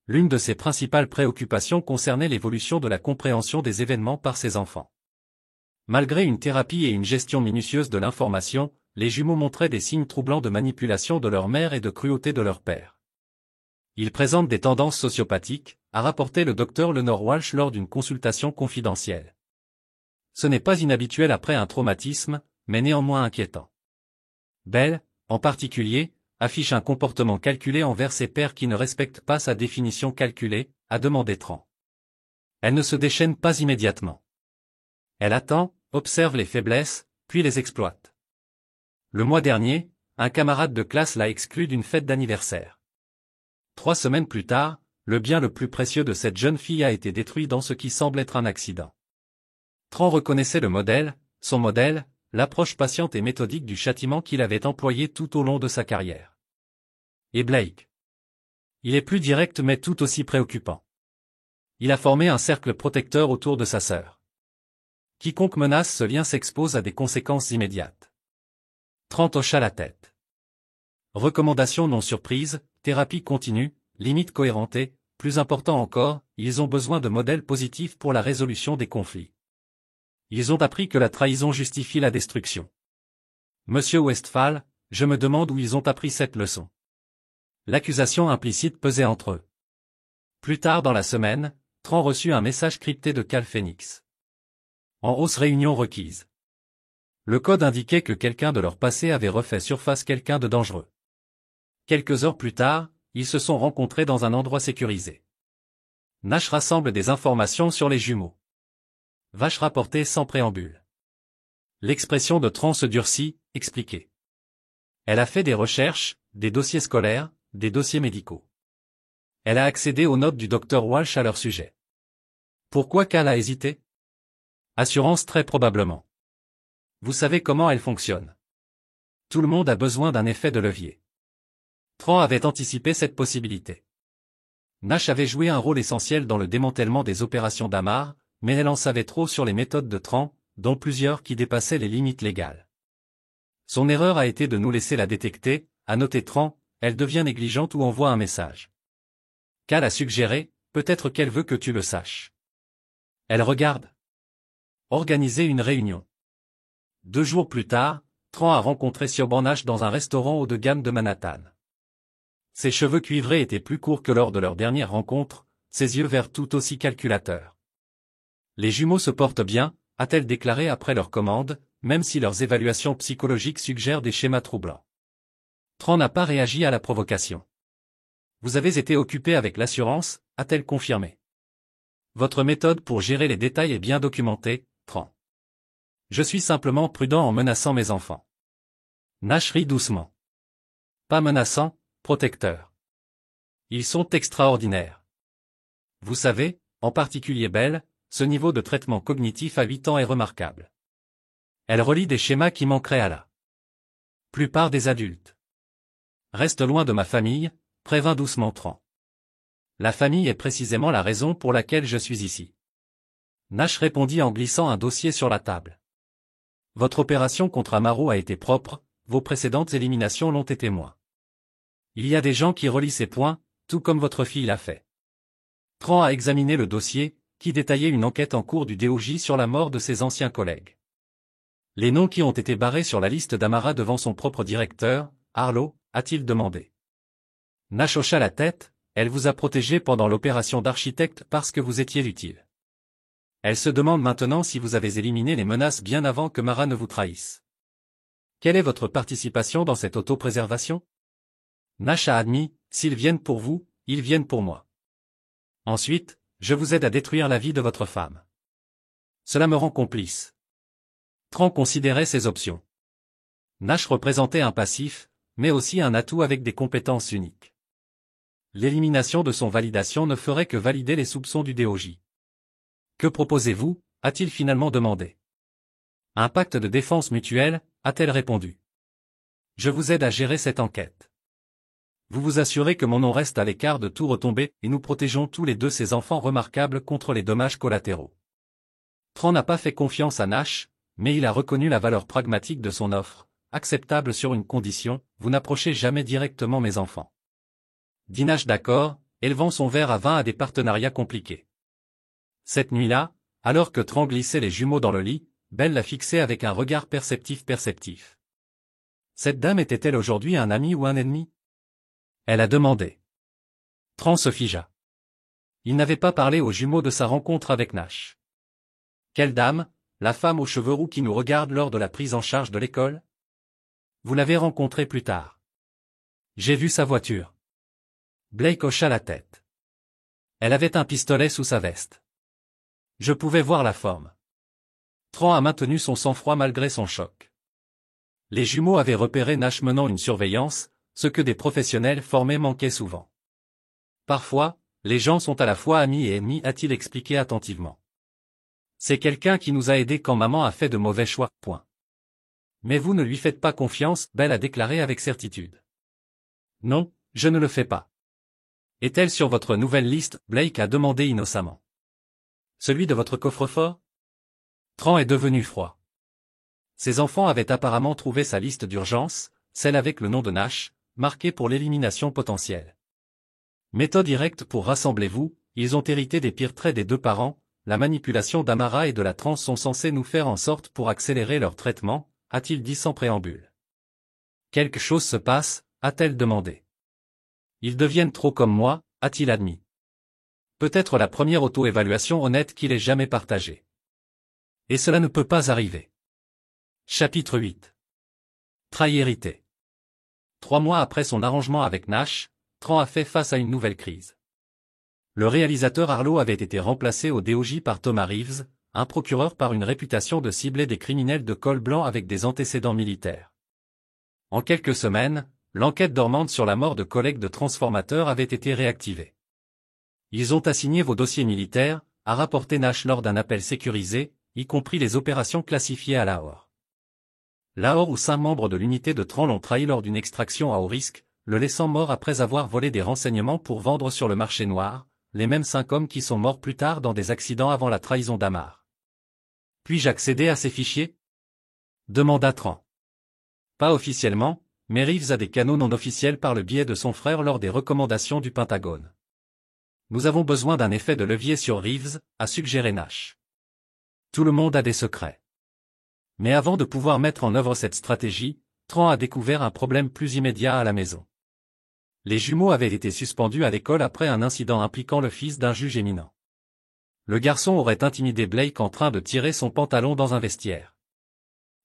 L'une de ses principales préoccupations concernait l'évolution de la compréhension des événements par ses enfants. Malgré une thérapie et une gestion minutieuse de l'information, les jumeaux montraient des signes troublants de manipulation de leur mère et de cruauté de leur père. Ils présentent des tendances sociopathiques, a rapporté le docteur Lenore Walsh lors d'une consultation confidentielle. Ce n'est pas inhabituel après un traumatisme, mais néanmoins inquiétant. Belle, en particulier, affiche un comportement calculé envers ses pairs qui ne respectent pas sa définition calculée, a demandé Tran. Elle ne se déchaîne pas immédiatement. Elle attend, observe les faiblesses, puis les exploite. Le mois dernier, un camarade de classe l'a exclue d'une fête d'anniversaire. 3 semaines plus tard, le bien le plus précieux de cette jeune fille a été détruit dans ce qui semble être un accident. Tran reconnaissait le modèle, son modèle, l'approche patiente et méthodique du châtiment qu'il avait employé tout au long de sa carrière. Et Blake. Il est plus direct mais tout aussi préoccupant. Il a formé un cercle protecteur autour de sa sœur. Quiconque menace ce lien s'expose à des conséquences immédiates. Tran hocha la tête. Recommandations non surprises, thérapie continue, limites cohérentées, plus important encore, ils ont besoin de modèles positifs pour la résolution des conflits. Ils ont appris que la trahison justifie la destruction. Monsieur Westphal, je me demande où ils ont appris cette leçon. L'accusation implicite pesait entre eux. Plus tard dans la semaine, Tran reçut un message crypté de Cal Phoenix. En hausse réunion requise. Le code indiquait que quelqu'un de leur passé avait refait surface quelqu'un de dangereux. Quelques heures plus tard, ils se sont rencontrés dans un endroit sécurisé. Nash rassemble des informations sur les jumeaux. Vache rapportée sans préambule. L'expression de Tran se durcit, expliquée. Elle a fait des recherches, des dossiers scolaires, des dossiers médicaux. Elle a accédé aux notes du docteur Walsh à leur sujet. Pourquoi Cal a hésité? Assurance très probablement. Vous savez comment elle fonctionne. Tout le monde a besoin d'un effet de levier. Tran avait anticipé cette possibilité. Nash avait joué un rôle essentiel dans le démantèlement des opérations d'Amar, mais elle en savait trop sur les méthodes de Tran, dont plusieurs qui dépassaient les limites légales. Son erreur a été de nous laisser la détecter, a noté Tran, elle devient négligente ou envoie un message. Cal a suggéré, peut-être qu'elle veut que tu le saches. Elle regarde. Organiser une réunion. 2 jours plus tard, Tran a rencontré Siobhan Nash dans un restaurant haut de gamme de Manhattan. Ses cheveux cuivrés étaient plus courts que lors de leur dernière rencontre, ses yeux verts tout aussi calculateurs. Les jumeaux se portent bien, a-t-elle déclaré après leur commande, même si leurs évaluations psychologiques suggèrent des schémas troublants. Tran n'a pas réagi à la provocation. Vous avez été occupé avec l'assurance, a-t-elle confirmé. Votre méthode pour gérer les détails est bien documentée, Tran. Je suis simplement prudent en menaçant mes enfants. Nash rit doucement. Pas menaçant, protecteur. Ils sont extraordinaires. Vous savez, en particulier Belle, ce niveau de traitement cognitif à 8 ans est remarquable. Elle relie des schémas qui manqueraient à la plupart des adultes. Reste loin de ma famille, prévint doucement Tran. La famille est précisément la raison pour laquelle je suis ici. Nash répondit en glissant un dossier sur la table. Votre opération contre Amaro a été propre, vos précédentes éliminations l'ont été moins. Il y a des gens qui relient ces points, tout comme votre fille l'a fait. Tran a examiné le dossier, qui détaillait une enquête en cours du DOJ sur la mort de ses anciens collègues. Les noms qui ont été barrés sur la liste d'Amara devant son propre directeur, Harlow, a-t-il demandé. Nash hocha la tête, elle vous a protégé pendant l'opération d'architecte parce que vous étiez utile. Elle se demande maintenant si vous avez éliminé les menaces bien avant que Mara ne vous trahisse. Quelle est votre participation dans cette autopréservation? Nash a admis, s'ils viennent pour vous, ils viennent pour moi. Ensuite, Je vous aide à détruire la vie de votre femme. Cela me rend complice. Tran considérait ses options. Nash représentait un passif, mais aussi un atout avec des compétences uniques. L'élimination de son validation ne ferait que valider les soupçons du DOJ. Que proposez-vous, a-t-il finalement demandé. Un pacte de défense mutuelle, a-t-elle répondu. Je vous aide à gérer cette enquête. Vous vous assurez que mon nom reste à l'écart de tout retombé et nous protégeons tous les deux ces enfants remarquables contre les dommages collatéraux. Tran n'a pas fait confiance à Nash, mais il a reconnu la valeur pragmatique de son offre, acceptable sur une condition, vous n'approchez jamais directement mes enfants. Dit Nash d'accord, élevant son verre à vin à des partenariats compliqués. Cette nuit-là, alors que Tran glissait les jumeaux dans le lit, Belle l'a fixé avec un regard perceptif. Cette dame était-elle aujourd'hui un ami ou un ennemi? Elle a demandé. Tran se figea. Il n'avait pas parlé aux jumeaux de sa rencontre avec Nash. Quelle dame, la femme aux cheveux roux qui nous regarde lors de la prise en charge de l'école? Vous l'avez rencontrée plus tard. J'ai vu sa voiture. Blake hocha la tête. Elle avait un pistolet sous sa veste. Je pouvais voir la forme. Tran a maintenu son sang-froid malgré son choc. Les jumeaux avaient repéré Nash menant une surveillance, ce que des professionnels formés manquaient souvent. Parfois, les gens sont à la fois amis et ennemis, a-t-il expliqué attentivement. C'est quelqu'un qui nous a aidés quand maman a fait de mauvais choix, point. Mais vous ne lui faites pas confiance, Belle a déclaré avec certitude. Non, je ne le fais pas. Est-elle sur votre nouvelle liste, Blake a demandé innocemment. Celui de votre coffre-fort? Tran est devenu froid. Ses enfants avaient apparemment trouvé sa liste d'urgence, celle avec le nom de Nash, marquée pour l'élimination potentielle. Méthode directe pour rassemblez-vous, ils ont hérité des pires traits des deux parents, la manipulation d'Amara et de la transe sont censés nous faire en sorte pour accélérer leur traitement, a-t-il dit sans préambule. Quelque chose se passe, a-t-elle demandé. Ils deviennent trop comme moi, a-t-il admis. Peut-être la première auto-évaluation honnête qu'il ait jamais partagée. Et cela ne peut pas arriver. Chapitre 8. Trahirité. 3 mois après son arrangement avec Nash, Tran a fait face à une nouvelle crise. Le réalisateur Arlo avait été remplacé au DOJ par Thomas Reeves, un procureur par une réputation de cibler des criminels de col blanc avec des antécédents militaires. En quelques semaines, l'enquête dormante sur la mort de collègues de transformateurs avait été réactivée. Ils ont assigné vos dossiers militaires, a rapporté Nash lors d'un appel sécurisé, y compris les opérations classifiées à Lahore. Lahore où 5 membres de l'unité de Tran l'ont trahi lors d'une extraction à haut risque, le laissant mort après avoir volé des renseignements pour vendre sur le marché noir, les mêmes 5 hommes qui sont morts plus tard dans des accidents avant la trahison d'Amar. Puis-je accéder à ces fichiers? Demanda Tran. Pas officiellement, mais Reeves a des canaux non officiels par le biais de son frère lors des recommandations du Pentagone. Nous avons besoin d'un effet de levier sur Reeves, a suggéré Nash. Tout le monde a des secrets. Mais avant de pouvoir mettre en œuvre cette stratégie, Tran a découvert un problème plus immédiat à la maison. Les jumeaux avaient été suspendus à l'école après un incident impliquant le fils d'un juge éminent. Le garçon aurait intimidé Blake en train de tirer son pantalon dans un vestiaire.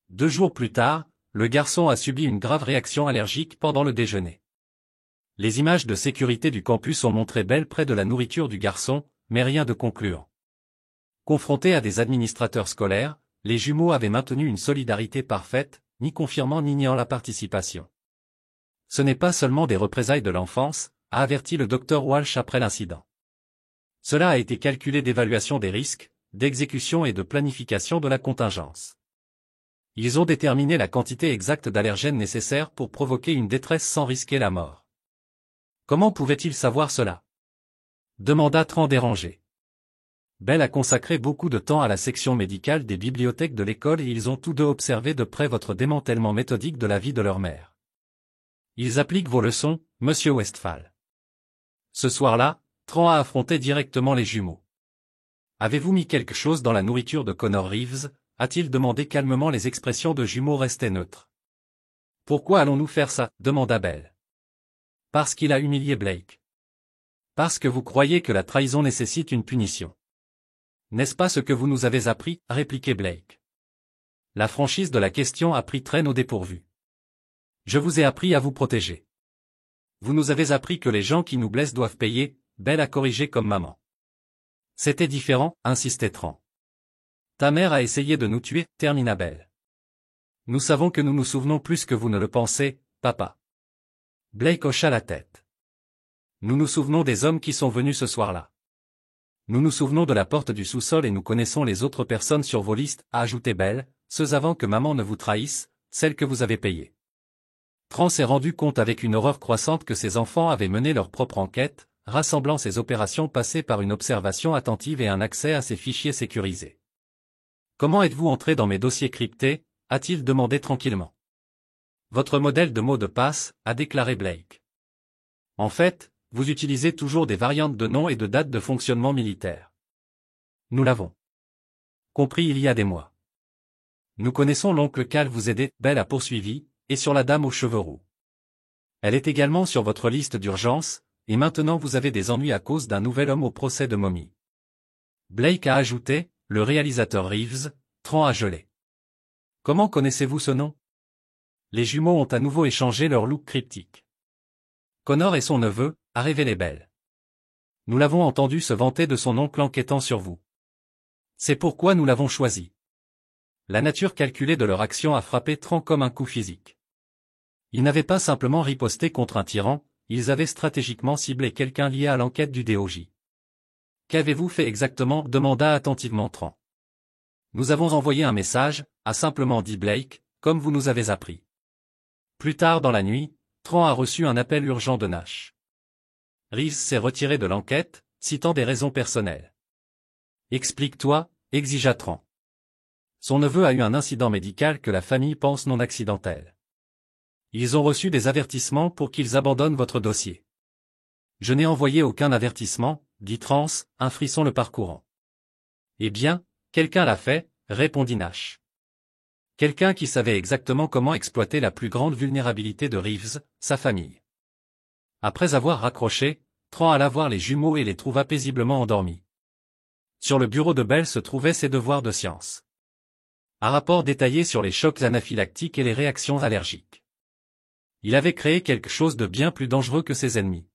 2 jours plus tard, le garçon a subi une grave réaction allergique pendant le déjeuner. Les images de sécurité du campus ont montré Belle près de la nourriture du garçon, mais rien de concluant. Confrontés à des administrateurs scolaires, les jumeaux avaient maintenu une solidarité parfaite, ni confirmant ni niant la participation. Ce n'est pas seulement des représailles de l'enfance, a averti le docteur Walsh après l'incident. Cela a été calculé d'évaluation des risques, d'exécution et de planification de la contingence. Ils ont déterminé la quantité exacte d'allergènes nécessaires pour provoquer une détresse sans risquer la mort. Comment pouvaient-ils savoir cela? Demanda Tran dérangé. Belle a consacré beaucoup de temps à la section médicale des bibliothèques de l'école et ils ont tous deux observé de près votre démantèlement méthodique de la vie de leur mère. Ils appliquent vos leçons, monsieur Westphal. Ce soir-là, Tran a affronté directement les jumeaux. Avez-vous mis quelque chose dans la nourriture de Connor Reeves? A-t-il demandé calmement. Les expressions de jumeaux restaient neutres. Pourquoi allons-nous faire ça? Demanda Belle. Parce qu'il a humilié Blake. Parce que vous croyez que la trahison nécessite une punition. N'est-ce pas ce que vous nous avez appris? A répliqué Blake. La franchise de la question a pris Tran au dépourvu. Je vous ai appris à vous protéger. Vous nous avez appris que les gens qui nous blessent doivent payer, Belle a corrigé comme maman. C'était différent, insistait Tran. Ta mère a essayé de nous tuer, termina Belle. Nous savons que nous nous souvenons plus que vous ne le pensez, papa. Blake hocha la tête. Nous nous souvenons des hommes qui sont venus ce soir-là. Nous nous souvenons de la porte du sous-sol et nous connaissons les autres personnes sur vos listes, a ajouté Belle, ceux avant que maman ne vous trahisse, celles que vous avez payées. Tran s'est rendu compte avec une horreur croissante que ses enfants avaient mené leur propre enquête, rassemblant ces opérations passées par une observation attentive et un accès à ces fichiers sécurisés. Comment êtes-vous entré dans mes dossiers cryptés, a-t-il demandé tranquillement. Votre modèle de mot de passe, a déclaré Blake. En fait, vous utilisez toujours des variantes de noms et de dates de fonctionnement militaire. Nous l'avons compris il y a des mois. Nous connaissons l'oncle Cal vous aider, Belle a poursuivi, et sur la dame aux cheveux roux. Elle est également sur votre liste d'urgence, et maintenant vous avez des ennuis à cause d'un nouvel homme au procès de momie. Blake a ajouté, le réalisateur Reeves, Tran a gelé. Comment connaissez-vous ce nom? Les jumeaux ont à nouveau échangé leur look cryptique. Connor et son neveu, a révélé Belle. Nous l'avons entendu se vanter de son oncle enquêtant sur vous. C'est pourquoi nous l'avons choisi. La nature calculée de leur action a frappé Tran comme un coup physique. Ils n'avaient pas simplement riposté contre un tyran, ils avaient stratégiquement ciblé quelqu'un lié à l'enquête du DOJ. Qu'avez-vous fait exactement? Demanda attentivement Tran. Nous avons envoyé un message, a simplement dit Blake, comme vous nous avez appris. Plus tard dans la nuit, Tran a reçu un appel urgent de Nash. Reeves s'est retiré de l'enquête, citant des raisons personnelles. Explique-toi, exigea Tran. Son neveu a eu un incident médical que la famille pense non accidentel. Ils ont reçu des avertissements pour qu'ils abandonnent votre dossier. Je n'ai envoyé aucun avertissement, dit Trans, un frisson le parcourant. Eh bien, quelqu'un l'a fait, répondit Nash. Quelqu'un qui savait exactement comment exploiter la plus grande vulnérabilité de Reeves, sa famille. Après avoir raccroché, Tran alla voir les jumeaux et les trouva paisiblement endormis. Sur le bureau de Belle se trouvaient ses devoirs de science. Un rapport détaillé sur les chocs anaphylactiques et les réactions allergiques. Il avait créé quelque chose de bien plus dangereux que ses ennemis.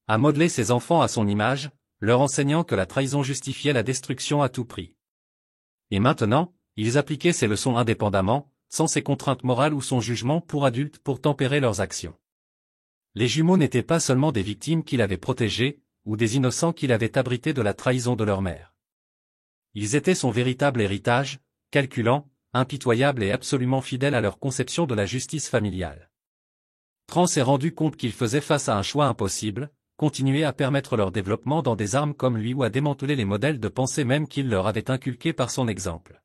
A modelé ses enfants à son image, leur enseignant que la trahison justifiait la destruction à tout prix. Et maintenant, ils appliquaient ces leçons indépendamment, sans ses contraintes morales ou son jugement pour adultes pour tempérer leurs actions. Les jumeaux n'étaient pas seulement des victimes qu'il avait protégées, ou des innocents qu'il avait abrités de la trahison de leur mère. Ils étaient son véritable héritage, calculant, impitoyable et absolument fidèle à leur conception de la justice familiale. Tran s'est rendu compte qu'il faisait face à un choix impossible, continuer à permettre leur développement dans des armes comme lui ou à démanteler les modèles de pensée même qu'il leur avait inculqués par son exemple.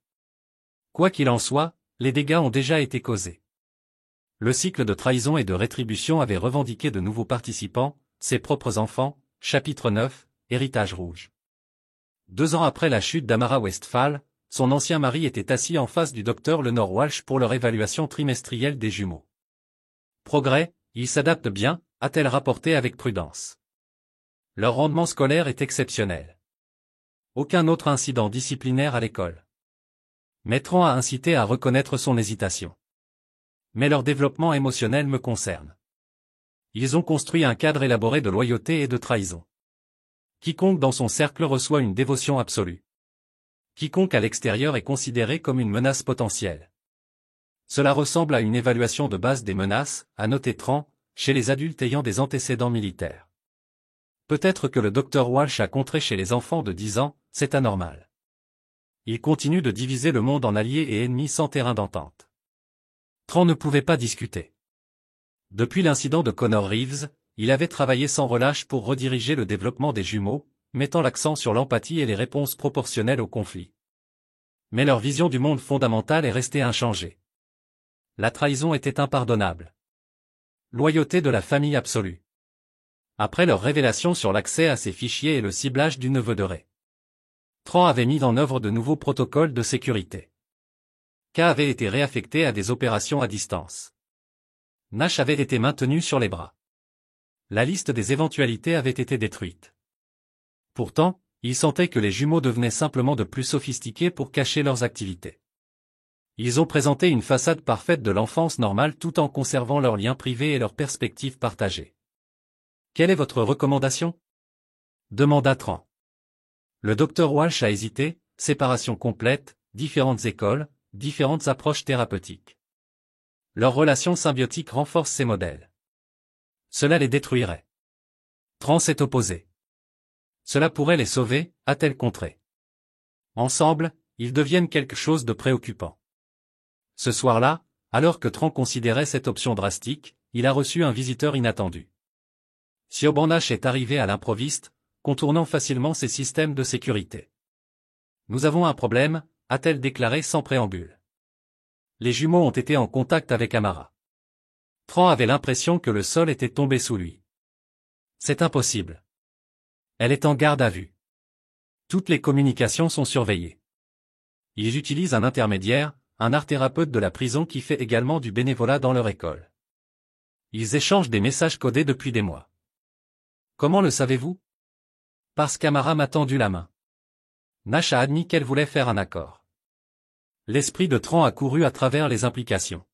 Quoi qu'il en soit, les dégâts ont déjà été causés. Le cycle de trahison et de rétribution avait revendiqué de nouveaux participants, ses propres enfants, chapitre 9, héritage rouge. 2 ans après la chute d'Amara Westphal, son ancien mari était assis en face du docteur Lenore Walsh pour leur évaluation trimestrielle des jumeaux. Progrès, ils s'adaptent bien, a-t-elle rapporté avec prudence. Leur rendement scolaire est exceptionnel. Aucun autre incident disciplinaire à l'école. Tran a incité à reconnaître son hésitation. Mais leur développement émotionnel me concerne. Ils ont construit un cadre élaboré de loyauté et de trahison. Quiconque dans son cercle reçoit une dévotion absolue. Quiconque à l'extérieur est considéré comme une menace potentielle. Cela ressemble à une évaluation de base des menaces, a noté Tran, chez les adultes ayant des antécédents militaires. Peut-être que le docteur Walsh a contré chez les enfants de 10 ans, c'est anormal. Il continue de diviser le monde en alliés et ennemis sans terrain d'entente. Tran ne pouvait pas discuter. Depuis l'incident de Connor Reeves, il avait travaillé sans relâche pour rediriger le développement des jumeaux, mettant l'accent sur l'empathie et les réponses proportionnelles au conflit. Mais leur vision du monde fondamental est restée inchangée. La trahison était impardonnable. Loyauté de la famille absolue. Après leur révélation sur l'accès à ces fichiers et le ciblage du neveu de Ray, Tran avait mis en œuvre de nouveaux protocoles de sécurité. K avait été réaffecté à des opérations à distance. Nash avait été maintenu sur les bras. La liste des éventualités avait été détruite. Pourtant, il sentait que les jumeaux devenaient simplement de plus sophistiqués pour cacher leurs activités. Ils ont présenté une façade parfaite de l'enfance normale tout en conservant leurs liens privés et leurs perspectives partagées. Quelle est votre recommandation? Demanda Tran. Le docteur Walsh a hésité, séparation complète, différentes écoles, différentes approches thérapeutiques. Leur relation symbiotique renforce ces modèles. Cela les détruirait. Tran s'est opposé. Cela pourrait les sauver, a-t-elle contré. Ensemble, ils deviennent quelque chose de préoccupant. Ce soir-là, alors que Tran considérait cette option drastique, il a reçu un visiteur inattendu. Siobhan Nash est arrivé à l'improviste, contournant facilement ses systèmes de sécurité. Nous avons un problème, a-t-elle déclaré sans préambule. Les jumeaux ont été en contact avec Amara. Tran avait l'impression que le sol était tombé sous lui. C'est impossible. Elle est en garde à vue. Toutes les communications sont surveillées. Ils utilisent un intermédiaire, un art-thérapeute de la prison qui fait également du bénévolat dans leur école. Ils échangent des messages codés depuis des mois. Comment le savez-vous? Parce qu'Amara m'a tendu la main. Nash a admis qu'elle voulait faire un accord. L'esprit de Tran a couru à travers les implications.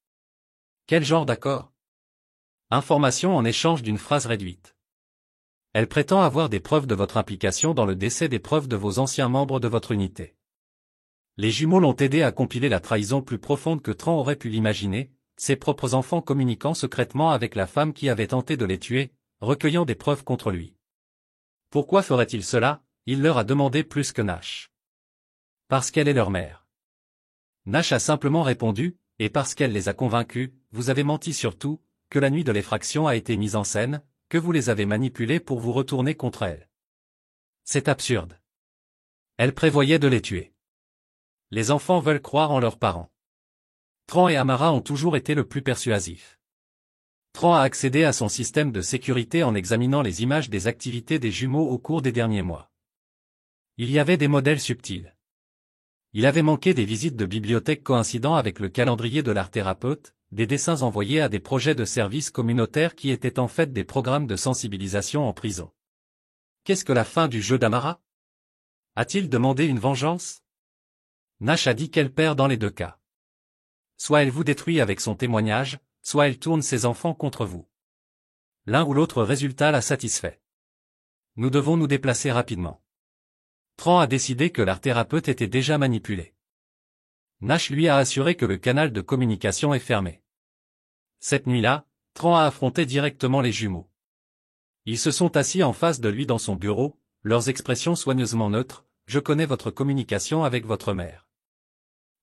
Quel genre d'accord? Information en échange d'une phrase réduite. Elle prétend avoir des preuves de votre implication dans le décès des preuves de vos anciens membres de votre unité. Les jumeaux l'ont aidé à compiler la trahison plus profonde que Tran aurait pu l'imaginer, ses propres enfants communiquant secrètement avec la femme qui avait tenté de les tuer, recueillant des preuves contre lui. Pourquoi ferait-il cela? Il leur a demandé plus que Nash. Parce qu'elle est leur mère. Nash a simplement répondu, et parce qu'elle les a convaincus, vous avez menti sur tout, que la nuit de l'effraction a été mise en scène, que vous les avez manipulés pour vous retourner contre elle. C'est absurde. Elle prévoyait de les tuer. Les enfants veulent croire en leurs parents. Tran et Amara ont toujours été le plus persuasif. Tran a accédé à son système de sécurité en examinant les images des activités des jumeaux au cours des derniers mois. Il y avait des modèles subtils. Il avait manqué des visites de bibliothèques coïncidant avec le calendrier de l'art-thérapeute, des dessins envoyés à des projets de services communautaires qui étaient en fait des programmes de sensibilisation en prison. Qu'est-ce que la fin du jeu d'Amara? A-t-il demandé une vengeance? Nash a dit qu'elle perd dans les deux cas. Soit elle vous détruit avec son témoignage, soit elle tourne ses enfants contre vous. L'un ou l'autre résultat l'a satisfait. Nous devons nous déplacer rapidement. Tran a décidé que l'art-thérapeute était déjà manipulé. Nash lui a assuré que le canal de communication est fermé. Cette nuit-là, Tran a affronté directement les jumeaux. Ils se sont assis en face de lui dans son bureau, leurs expressions soigneusement neutres, « Je connais votre communication avec votre mère. »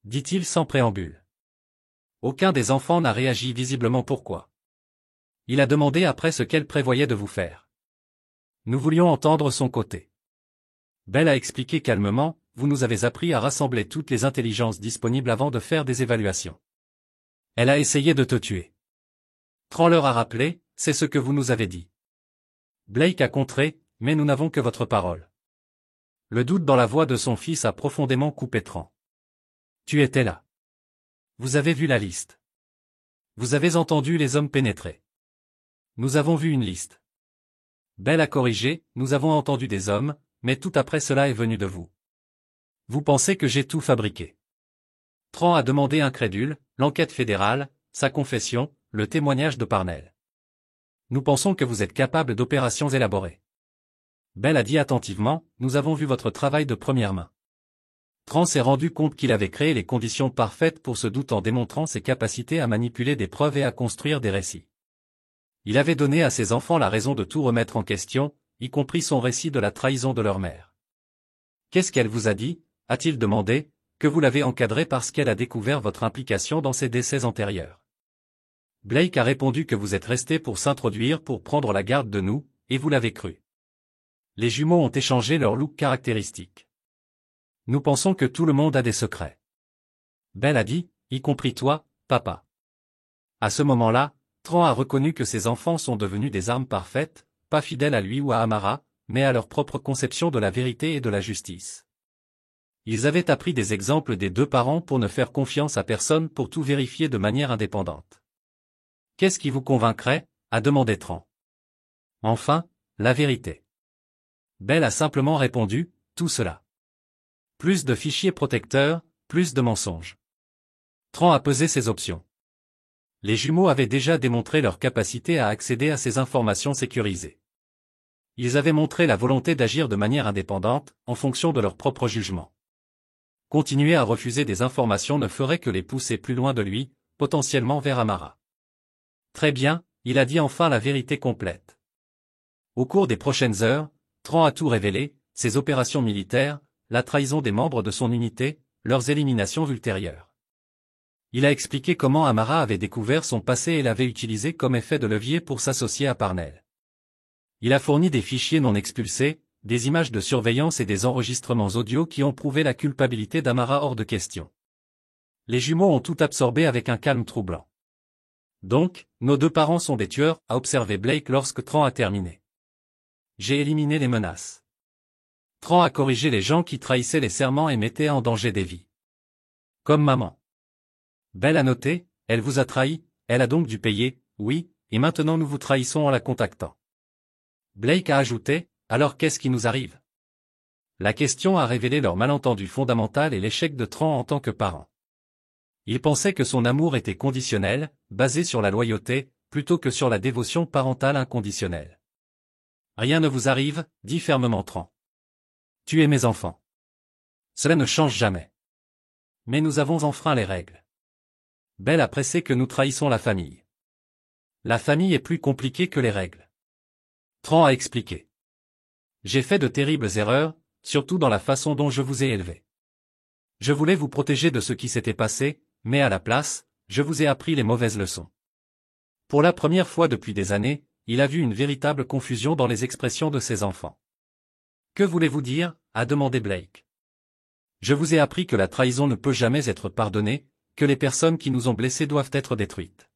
dit-il sans préambule. Aucun des enfants n'a réagi visiblement pourquoi. Il a demandé après ce qu'elle prévoyait de vous faire. Nous voulions entendre son côté. Belle a expliqué calmement, vous nous avez appris à rassembler toutes les intelligences disponibles avant de faire des évaluations. Elle a essayé de te tuer. Tran leur a rappelé, c'est ce que vous nous avez dit. Blake a contré, mais nous n'avons que votre parole. Le doute dans la voix de son fils a profondément coupé Tran. Tu étais là. Vous avez vu la liste. Vous avez entendu les hommes pénétrer. Nous avons vu une liste. Belle a corrigé, nous avons entendu des hommes, mais tout après cela est venu de vous. Vous pensez que j'ai tout fabriqué. Tran a demandé incrédule, l'enquête fédérale, sa confession, le témoignage de Parnell. Nous pensons que vous êtes capable d'opérations élaborées. Belle a dit attentivement, nous avons vu votre travail de première main. Tran s'est rendu compte qu'il avait créé les conditions parfaites pour ce doute en démontrant ses capacités à manipuler des preuves et à construire des récits. Il avait donné à ses enfants la raison de tout remettre en question, y compris son récit de la trahison de leur mère. Qu'est-ce qu'elle vous a dit, a-t-il demandé, que vous l'avez encadrée parce qu'elle a découvert votre implication dans ses décès antérieurs. Blake a répondu que vous êtes resté pour s'introduire pour prendre la garde de nous, et vous l'avez cru. Les jumeaux ont échangé leur look caractéristique. Nous pensons que tout le monde a des secrets. Belle a dit, y compris toi, papa. À ce moment-là, Tran a reconnu que ses enfants sont devenus des armes parfaites, pas fidèles à lui ou à Amara, mais à leur propre conception de la vérité et de la justice. Ils avaient appris des exemples des deux parents pour ne faire confiance à personne pour tout vérifier de manière indépendante. Qu'est-ce qui vous convaincrait, a demandé Tran. Enfin, la vérité. Belle a simplement répondu, tout cela. Plus de fichiers protecteurs, plus de mensonges. Tran a pesé ses options. Les jumeaux avaient déjà démontré leur capacité à accéder à ces informations sécurisées. Ils avaient montré la volonté d'agir de manière indépendante, en fonction de leur propre jugement. Continuer à refuser des informations ne ferait que les pousser plus loin de lui, potentiellement vers Amara. Très bien, il a dit enfin la vérité complète. Au cours des prochaines heures, Tran a tout révélé, ses opérations militaires, la trahison des membres de son unité, leurs éliminations ultérieures. Il a expliqué comment Amara avait découvert son passé et l'avait utilisé comme effet de levier pour s'associer à Parnell. Il a fourni des fichiers non expulsés, des images de surveillance et des enregistrements audio qui ont prouvé la culpabilité d'Amara hors de question. Les jumeaux ont tout absorbé avec un calme troublant. Donc, nos deux parents sont des tueurs, a observé Blake lorsque Tran a terminé. J'ai éliminé les menaces. Tran a corrigé les gens qui trahissaient les serments et mettaient en danger des vies. Comme maman. Belle a noté, elle vous a trahi, elle a donc dû payer, oui, et maintenant nous vous trahissons en la contactant. Blake a ajouté, alors qu'est-ce qui nous arrive? La question a révélé leur malentendu fondamental et l'échec de Tran en tant que parent. Il pensait que son amour était conditionnel, basé sur la loyauté, plutôt que sur la dévotion parentale inconditionnelle. Rien ne vous arrive, dit fermement Tran. Tuez mes enfants. Cela ne change jamais. Mais nous avons enfreint les règles. Belle a pressé que nous trahissons la famille. La famille est plus compliquée que les règles. Tran a expliqué. J'ai fait de terribles erreurs, surtout dans la façon dont je vous ai élevé. Je voulais vous protéger de ce qui s'était passé, mais à la place, je vous ai appris les mauvaises leçons. Pour la première fois depuis des années, il a vu une véritable confusion dans les expressions de ses enfants. Que voulez-vous dire? A demandé Blake. Je vous ai appris que la trahison ne peut jamais être pardonnée, que les personnes qui nous ont blessés doivent être détruites.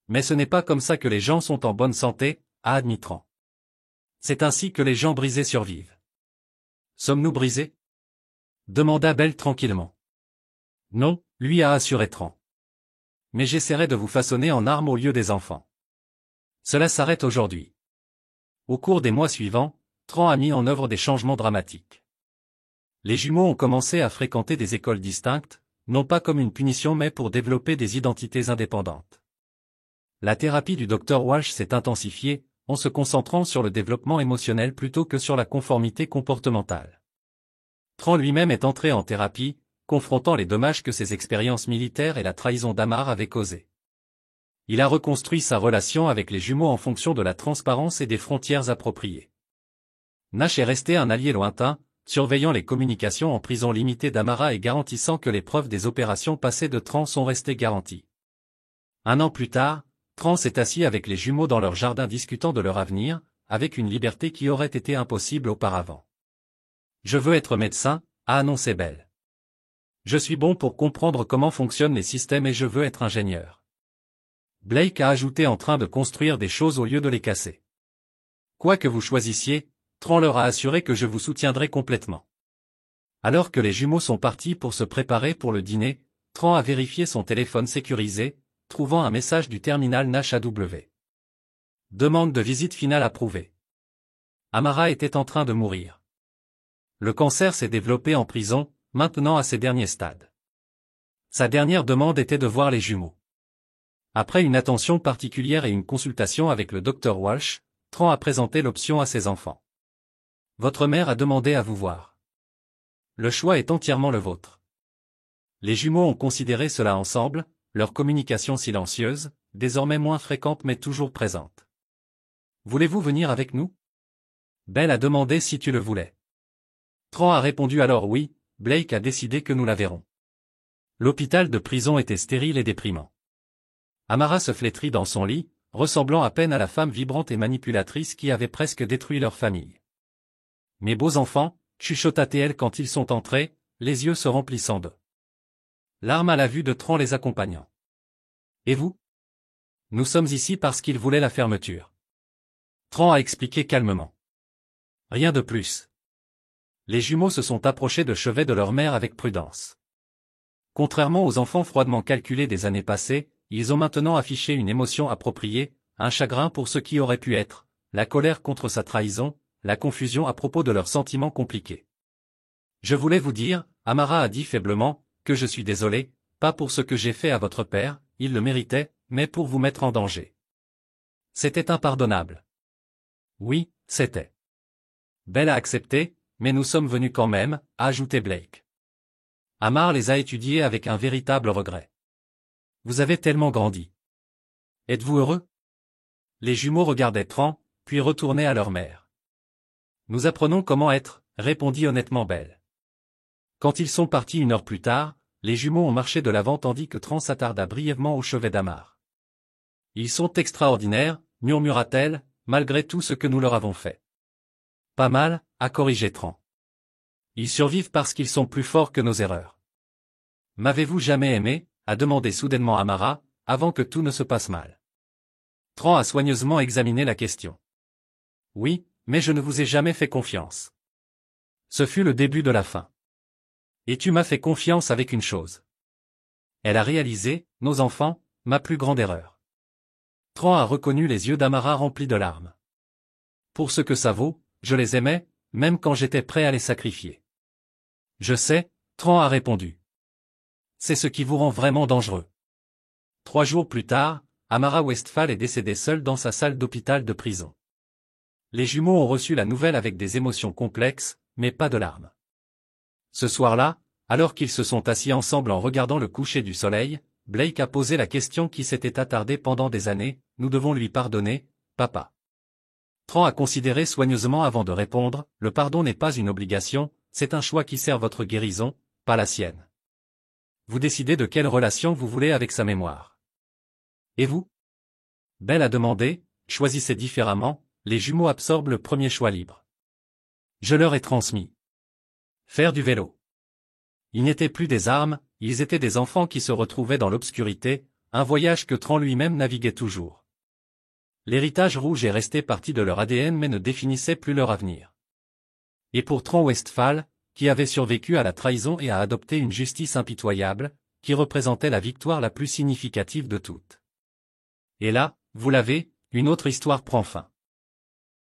Mais ce n'est pas comme ça que les gens sont en bonne santé, a admis Tran. C'est ainsi que les gens brisés survivent. Sommes-nous brisés? Demanda Belle tranquillement. Non, lui a assuré Tran. Mais j'essaierai de vous façonner en arme au lieu des enfants. Cela s'arrête aujourd'hui. Au cours des mois suivants, Tran a mis en œuvre des changements dramatiques. Les jumeaux ont commencé à fréquenter des écoles distinctes, non pas comme une punition mais pour développer des identités indépendantes. La thérapie du Dr Walsh s'est intensifiée, en se concentrant sur le développement émotionnel plutôt que sur la conformité comportementale. Tran lui-même est entré en thérapie, confrontant les dommages que ses expériences militaires et la trahison d'Amar avaient causés. Il a reconstruit sa relation avec les jumeaux en fonction de la transparence et des frontières appropriées. Nash est resté un allié lointain, surveillant les communications en prison limitée d'Amara et garantissant que les preuves des opérations passées de Tran sont restées garanties. Un an plus tard, Tran s'est assis avec les jumeaux dans leur jardin discutant de leur avenir, avec une liberté qui aurait été impossible auparavant. Je veux être médecin, a annoncé Belle. Je suis bon pour comprendre comment fonctionnent les systèmes et je veux être ingénieur. Blake a ajouté en train de construire des choses au lieu de les casser. Quoi que vous choisissiez, Tran leur a assuré que je vous soutiendrai complètement. Alors que les jumeaux sont partis pour se préparer pour le dîner, Tran a vérifié son téléphone sécurisé, trouvant un message du terminal Nash AW. Demande de visite finale approuvée. Amara était en train de mourir. Le cancer s'est développé en prison, maintenant à ses derniers stades. Sa dernière demande était de voir les jumeaux. Après une attention particulière et une consultation avec le Dr Walsh, Tran a présenté l'option à ses enfants. Votre mère a demandé à vous voir. Le choix est entièrement le vôtre. Les jumeaux ont considéré cela ensemble, leur communication silencieuse, désormais moins fréquente mais toujours présente. Voulez-vous venir avec nous? Belle a demandé si tu le voulais. Tran a répondu alors oui, Blake a décidé que nous la verrons. L'hôpital de prison était stérile et déprimant. Amara se flétrit dans son lit, ressemblant à peine à la femme vibrante et manipulatrice qui avait presque détruit leur famille. Mes beaux enfants, chuchota-t-elle quand ils sont entrés, les yeux se remplissant de larmes à la vue de Tran les accompagnant. Et vous? Nous sommes ici parce qu'ils voulaient la fermeture. Tran a expliqué calmement. Rien de plus. Les jumeaux se sont approchés de chevet de leur mère avec prudence. Contrairement aux enfants froidement calculés des années passées, ils ont maintenant affiché une émotion appropriée, un chagrin pour ce qui aurait pu être, la colère contre sa trahison, la confusion à propos de leurs sentiments compliqués. Je voulais vous dire, Amara a dit faiblement, que je suis désolé, pas pour ce que j'ai fait à votre père, il le méritait, mais pour vous mettre en danger. C'était impardonnable. Oui, C'était. Belle a accepté, mais nous sommes venus quand même, a ajouté Blake. Amar les a étudiés avec un véritable regret. Vous avez tellement grandi. Êtes-vous heureux? Les jumeaux regardaient Tran, puis retournaient à leur mère. Nous apprenons comment être, répondit honnêtement Belle. Quand ils sont partis 1 heure plus tard, les jumeaux ont marché de l'avant tandis que Tran s'attarda brièvement au chevet d'Amar. Ils sont extraordinaires, murmura-t-elle, malgré tout ce que nous leur avons fait. Pas mal, a corrigé Tran. Ils survivent parce qu'ils sont plus forts que nos erreurs. M'avez-vous jamais aimé? A demandé soudainement Amara, avant que tout ne se passe mal. Tran a soigneusement examiné la question. Oui, mais je ne vous ai jamais fait confiance. Ce fut le début de la fin. Et tu m'as fait confiance avec une chose. Elle a réalisé, nos enfants, ma plus grande erreur. Tran a reconnu les yeux d'Amara remplis de larmes. Pour ce que ça vaut, je les aimais, même quand j'étais prêt à les sacrifier. Je sais, Tran a répondu. C'est ce qui vous rend vraiment dangereux. 3 jours plus tard, Amara Westphal est décédée seule dans sa salle d'hôpital de prison. Les jumeaux ont reçu la nouvelle avec des émotions complexes, mais pas de larmes. Ce soir-là, alors qu'ils se sont assis ensemble en regardant le coucher du soleil, Blake a posé la question qui s'était attardée pendant des années, nous devons lui pardonner, papa. Tran a considéré soigneusement avant de répondre, le pardon n'est pas une obligation, c'est un choix qui sert votre guérison, pas la sienne. Vous décidez de quelle relation vous voulez avec sa mémoire. Et vous? Belle a demandé, choisissez différemment, les jumeaux absorbent le premier choix libre. Je leur ai transmis. Faire du vélo. Ils n'étaient plus des armes, ils étaient des enfants qui se retrouvaient dans l'obscurité, un voyage que Tran lui-même naviguait toujours. L'héritage rouge est resté partie de leur ADN mais ne définissait plus leur avenir. Et pour Tran Westphal, qui avait survécu à la trahison et a adopté une justice impitoyable, qui représentait la victoire la plus significative de toutes. Et là, vous l'avez, une autre histoire prend fin.